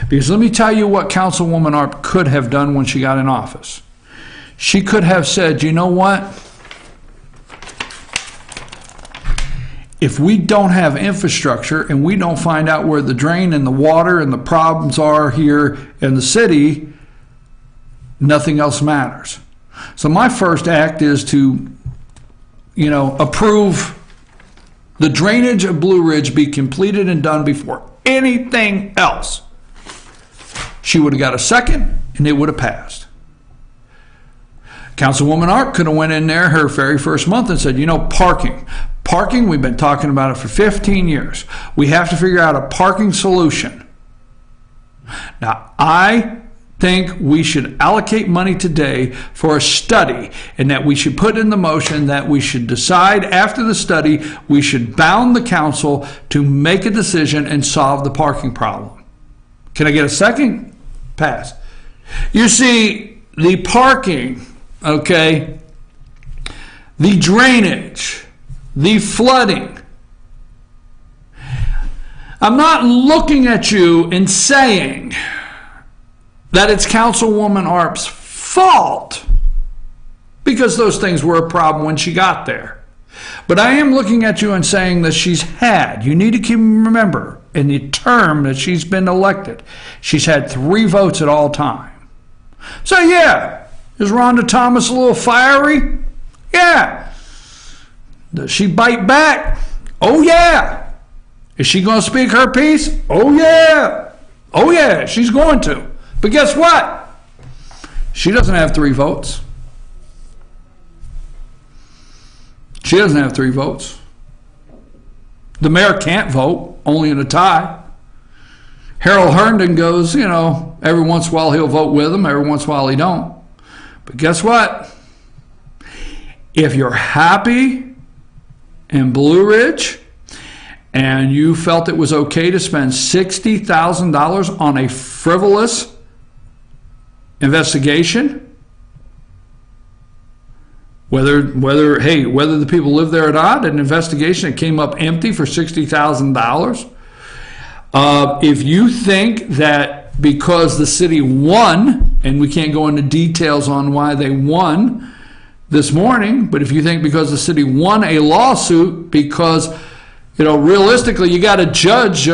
Because let me tell you what Councilwoman Arp could have done when she got in office. She could have said, you know what? If we don't have infrastructure and we don't find out where the drain and the water and the problems are here in the city, nothing else matters. So my first act is to, approve the drainage of Blue Ridge be completed and done before anything else. She would have got a second and it would have passed. Councilwoman Arp could have went in there her very first month and said, parking, we've been talking about it for 15 years. We have to figure out a parking solution. Now, I think we should allocate money today for a study, and that we should put in the motion that we should decide after the study, we should bound the council to make a decision and solve the parking problem. Can I get a second? Pass. You see, the parking, okay, the drainage, the flooding. I'm not looking at you and saying that it's Councilwoman Arp's fault, because those things were a problem when she got there. But I am looking at you and saying that you need to remember, in the term that she's been elected, she's had 3 votes at all time. So yeah, is Rhonda Thomas a little fiery? Yeah. Does she bite back? Oh yeah. Is she going to speak her piece? Oh yeah. Oh yeah, she's going to. But guess what? She doesn't have 3 votes. She doesn't have 3 votes. The mayor can't vote, only in a tie. Harold Herndon goes, every once in a while he'll vote with him, every once in a while he don't. But guess what? If you're happy in Blue Ridge and you felt it was okay to spend $60,000 on a frivolous investigation, Whether the people live there or not, an investigation, it came up empty for $60,000. If you think that because the city won, and we can't go into details on why they won this morning, but if you think because the city won a lawsuit because, realistically, you got a Judge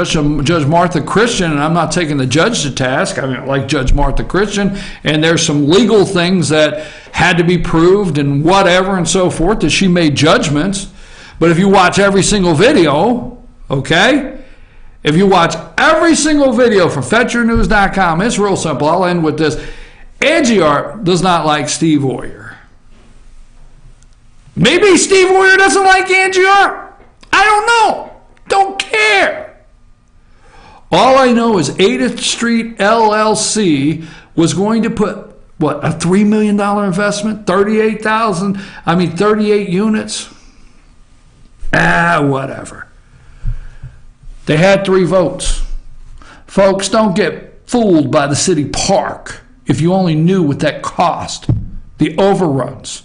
Martha Christian, and I'm not taking the judge to task. I mean, I like Judge Martha Christian, and there's some legal things that had to be proved and whatever and so forth that she made judgments. But if you watch every single video, okay? If you watch every single video from FetcherNews.com, it's real simple. I'll end with this. Angie Art does not like Steve Oyer. Maybe Steve Oyer doesn't like Angie Art. I don't know. Don't care. All I know is 8th Street LLC was going to put, a $3 million investment? 38 units? Whatever. They had 3 votes. Folks, don't get fooled by the city park. If you only knew what that cost, the overruns.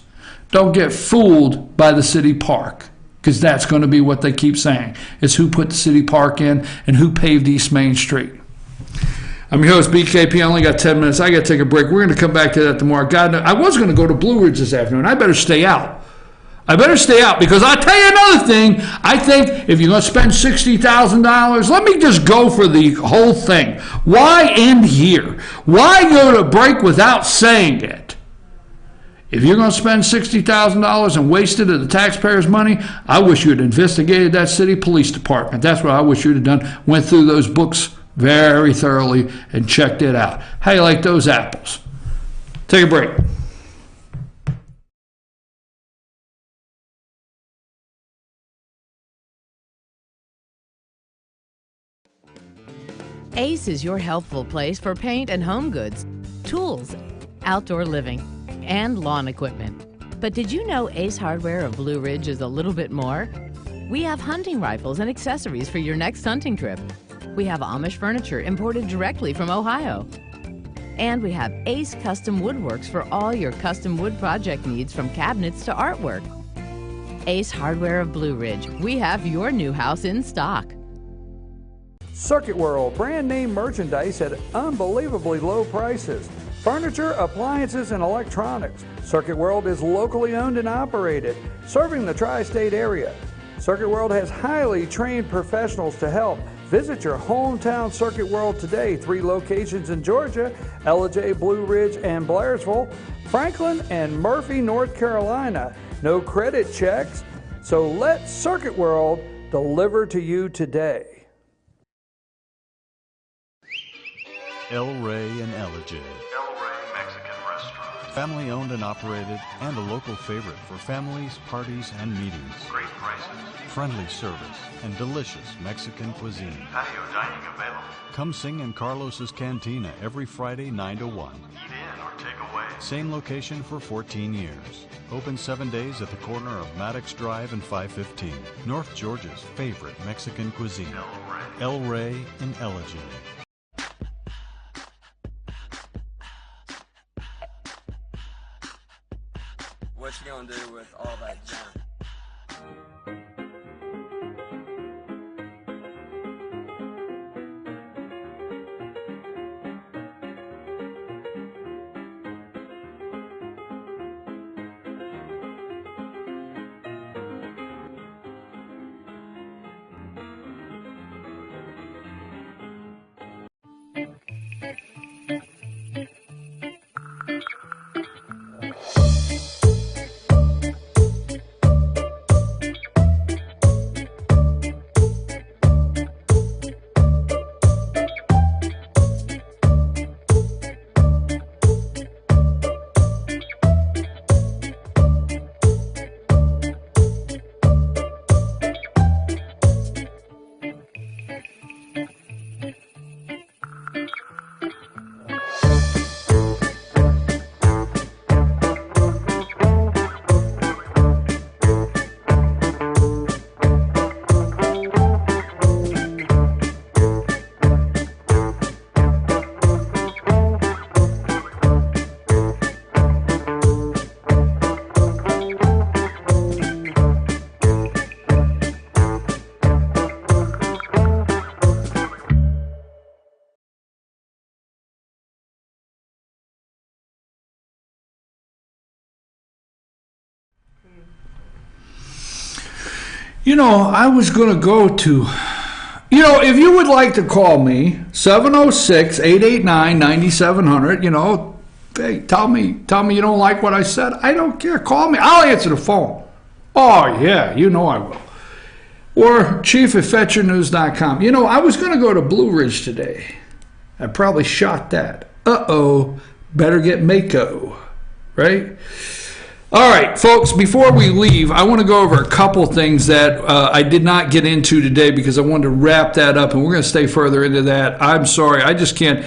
Don't get fooled by the city park, because that's going to be what they keep saying. It's who put the city park in and who paved East Main Street. I'm your host, BKP. I only got 10 minutes. I got to take a break. We're going to come back to that tomorrow. God, I was going to go to Blue Ridge this afternoon. I better stay out. Because I'll tell you another thing. I think if you're going to spend $60,000, let me just go for the whole thing. Why end here? Why go to break without saying it? If you're going to spend $60,000 and waste it of the taxpayers' money, I wish you had investigated that city police department. That's what I wish you'd have done. Went through those books very thoroughly and checked it out. How you like those apples? Take a break. Ace is your healthful place for paint and home goods, tools, outdoor living, and lawn equipment. But did you know Ace Hardware of Blue Ridge is a little bit more? We have hunting rifles and accessories for your next hunting trip. We have Amish furniture imported directly from Ohio. And we have Ace Custom Woodworks for all your custom wood project needs, from cabinets to artwork. Ace Hardware of Blue Ridge. We have your new house in stock. Circuit World, brand name merchandise at unbelievably low prices. Furniture, appliances, and electronics. Circuit World is locally owned and operated, serving the tri-state area. Circuit World has highly trained professionals to help. Visit your hometown Circuit World today. 3 locations in Georgia: Ellijay, Blue Ridge, and Blairsville, Franklin, and Murphy, North Carolina. No credit checks, so let Circuit World deliver to you today. El Rey and Ellijay. El Rey Mexican Restaurant. Family owned and operated, and a local favorite for families, parties, and meetings. Great prices. Friendly service and delicious Mexican cuisine. Patio dining available. Come sing in Carlos's Cantina every Friday 9 to 1. Eat in or take away. Same location for 14 years. Open 7 days at the corner of Maddox Drive and 515. North Georgia's favorite Mexican cuisine. El Rey and Ellijay. What you gonna do with all that junk? I was going to go to, if you would like to call me, 706-889-9700, hey, tell me you don't like what I said. I don't care. Call me. I'll answer the phone. Oh, yeah, I will. Or chief@fetchernews.com. I was going to go to Blue Ridge today. I probably shot that. Uh-oh, better get Mako, right? All right, folks, before we leave, I want to go over a couple things that I did not get into today because I wanted to wrap that up, and we're going to stay further into that. I'm sorry, I just can't.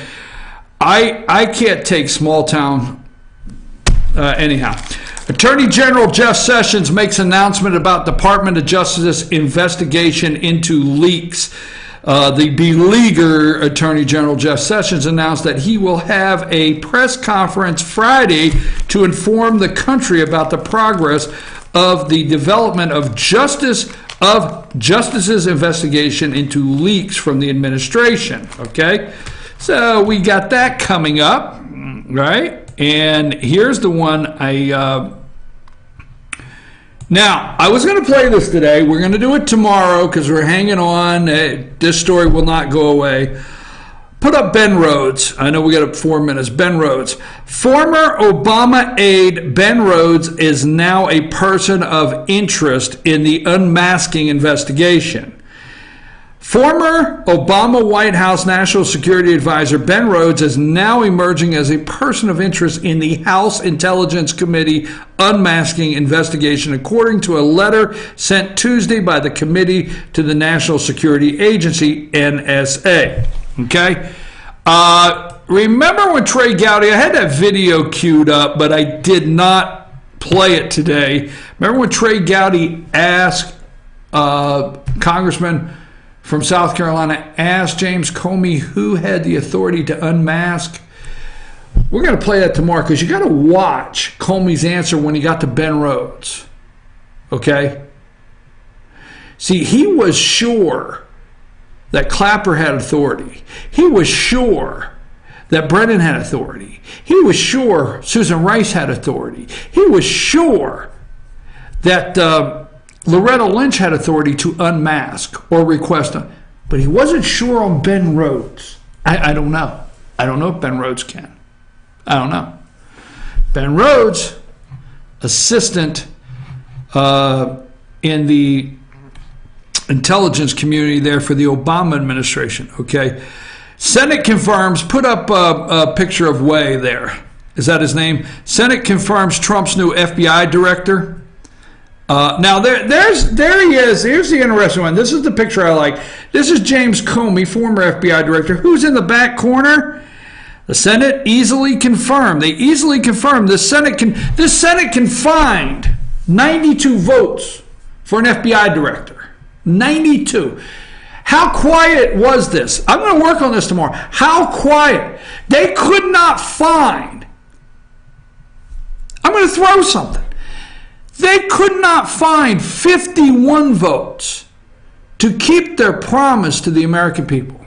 I can't take small town. Anyhow, Attorney General Jeff Sessions makes announcement about Department of Justice investigation into leaks. The beleaguered Attorney General Jeff Sessions announced that he will have a press conference Friday to inform the country about the progress of the development of Justice's investigation into leaks from the administration. Okay, so we got that coming up, right? And here's the one Now, I was going to play this today. We're going to do it tomorrow because we're hanging on. This story will not go away. Put up Ben Rhodes. I know we got 4 minutes. Ben Rhodes. Former Obama aide Ben Rhodes is now a person of interest in the unmasking investigation. Former Obama White House National Security Advisor Ben Rhodes is now emerging as a person of interest in the House Intelligence Committee unmasking investigation, according to a letter sent Tuesday by the committee to the National Security Agency, NSA. Okay? Remember when Trey Gowdy, I had that video queued up, but I did not play it today. Remember when Trey Gowdy asked Congressman from South Carolina, asked James Comey who had the authority to unmask? We're going to play that tomorrow because you got to watch Comey's answer when he got to Ben Rhodes. Okay? See, he was sure that Clapper had authority. He was sure that Brennan had authority. He was sure Susan Rice had authority. He was sure that Loretta Lynch had authority to unmask or request them, but he wasn't sure on Ben Rhodes. I don't know. I don't know if Ben Rhodes can. I don't know. Ben Rhodes, assistant in the intelligence community there for the Obama administration. Okay. Senate confirms, put up a picture of Way there. Is that his name? Senate confirms Trump's new FBI director. Now, there he is. Here's the interesting one. This is the picture I like. This is James Comey, former FBI director. Who's in the back corner? The Senate easily confirmed. They easily confirmed this Senate can find 92 votes for an FBI director. 92. How quiet was this? I'm going to work on this tomorrow. How quiet? They could not find. I'm going to throw something. They could not find 51 votes to keep their promise to the American people.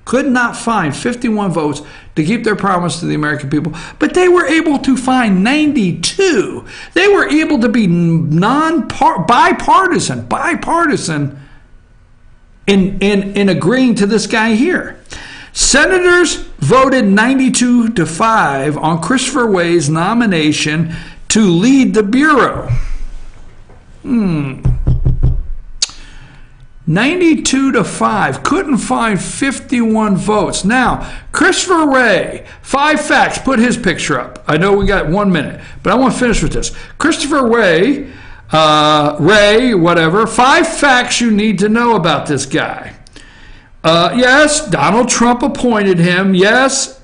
Could not find 51 votes to keep their promise to the American people. But they were able to find 92. They were able to be bipartisan in agreeing to this guy here. Senators voted 92-5 on Christopher Way's nomination to lead the Bureau. 92-5. Couldn't find 51 votes. Now, Christopher Wray, 5 facts. Put his picture up. I know we got 1 minute, but I want to finish with this. Christopher Wray, 5 facts you need to know about this guy. Yes, Donald Trump appointed him. Yes.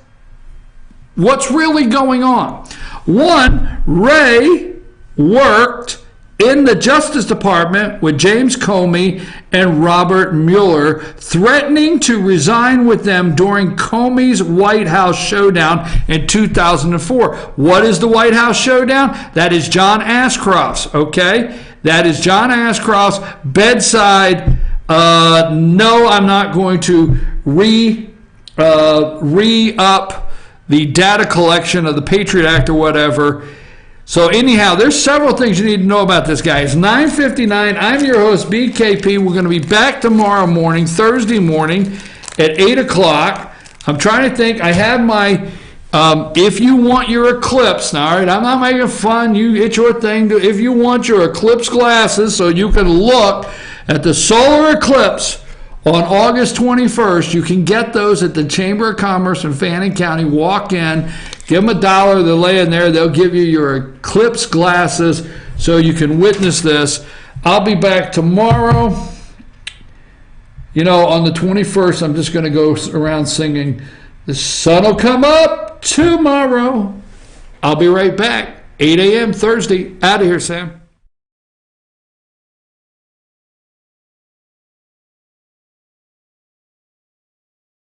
What's really going on? 1, Ray worked in the Justice Department with James Comey and Robert Mueller, threatening to resign with them during Comey's White House showdown in 2004. What is the White House showdown? That is John Ashcroft's, okay? That is John Ashcroft's bedside. No, I'm not going to re-up the data collection of the Patriot Act or whatever. So anyhow, there's several things you need to know about this guy. It's 9:59. I'm your host, BKP. We're going to be back tomorrow morning, Thursday morning at 8 o'clock. I'm trying to think. I have my, if you want your eclipse, now, all right, I'm not making fun. It's your thing. If you want your eclipse glasses so you can look at the solar eclipse on August 21st, you can get those at the Chamber of Commerce in Fannin County. Walk in, give them $1, they'll lay in there, they'll give you your eclipse glasses so you can witness this. I'll be back tomorrow. You know, on the 21st, I'm just going to go around singing, the sun will come up tomorrow. I'll be right back. 8 a.m. Thursday. Out of here, Sam.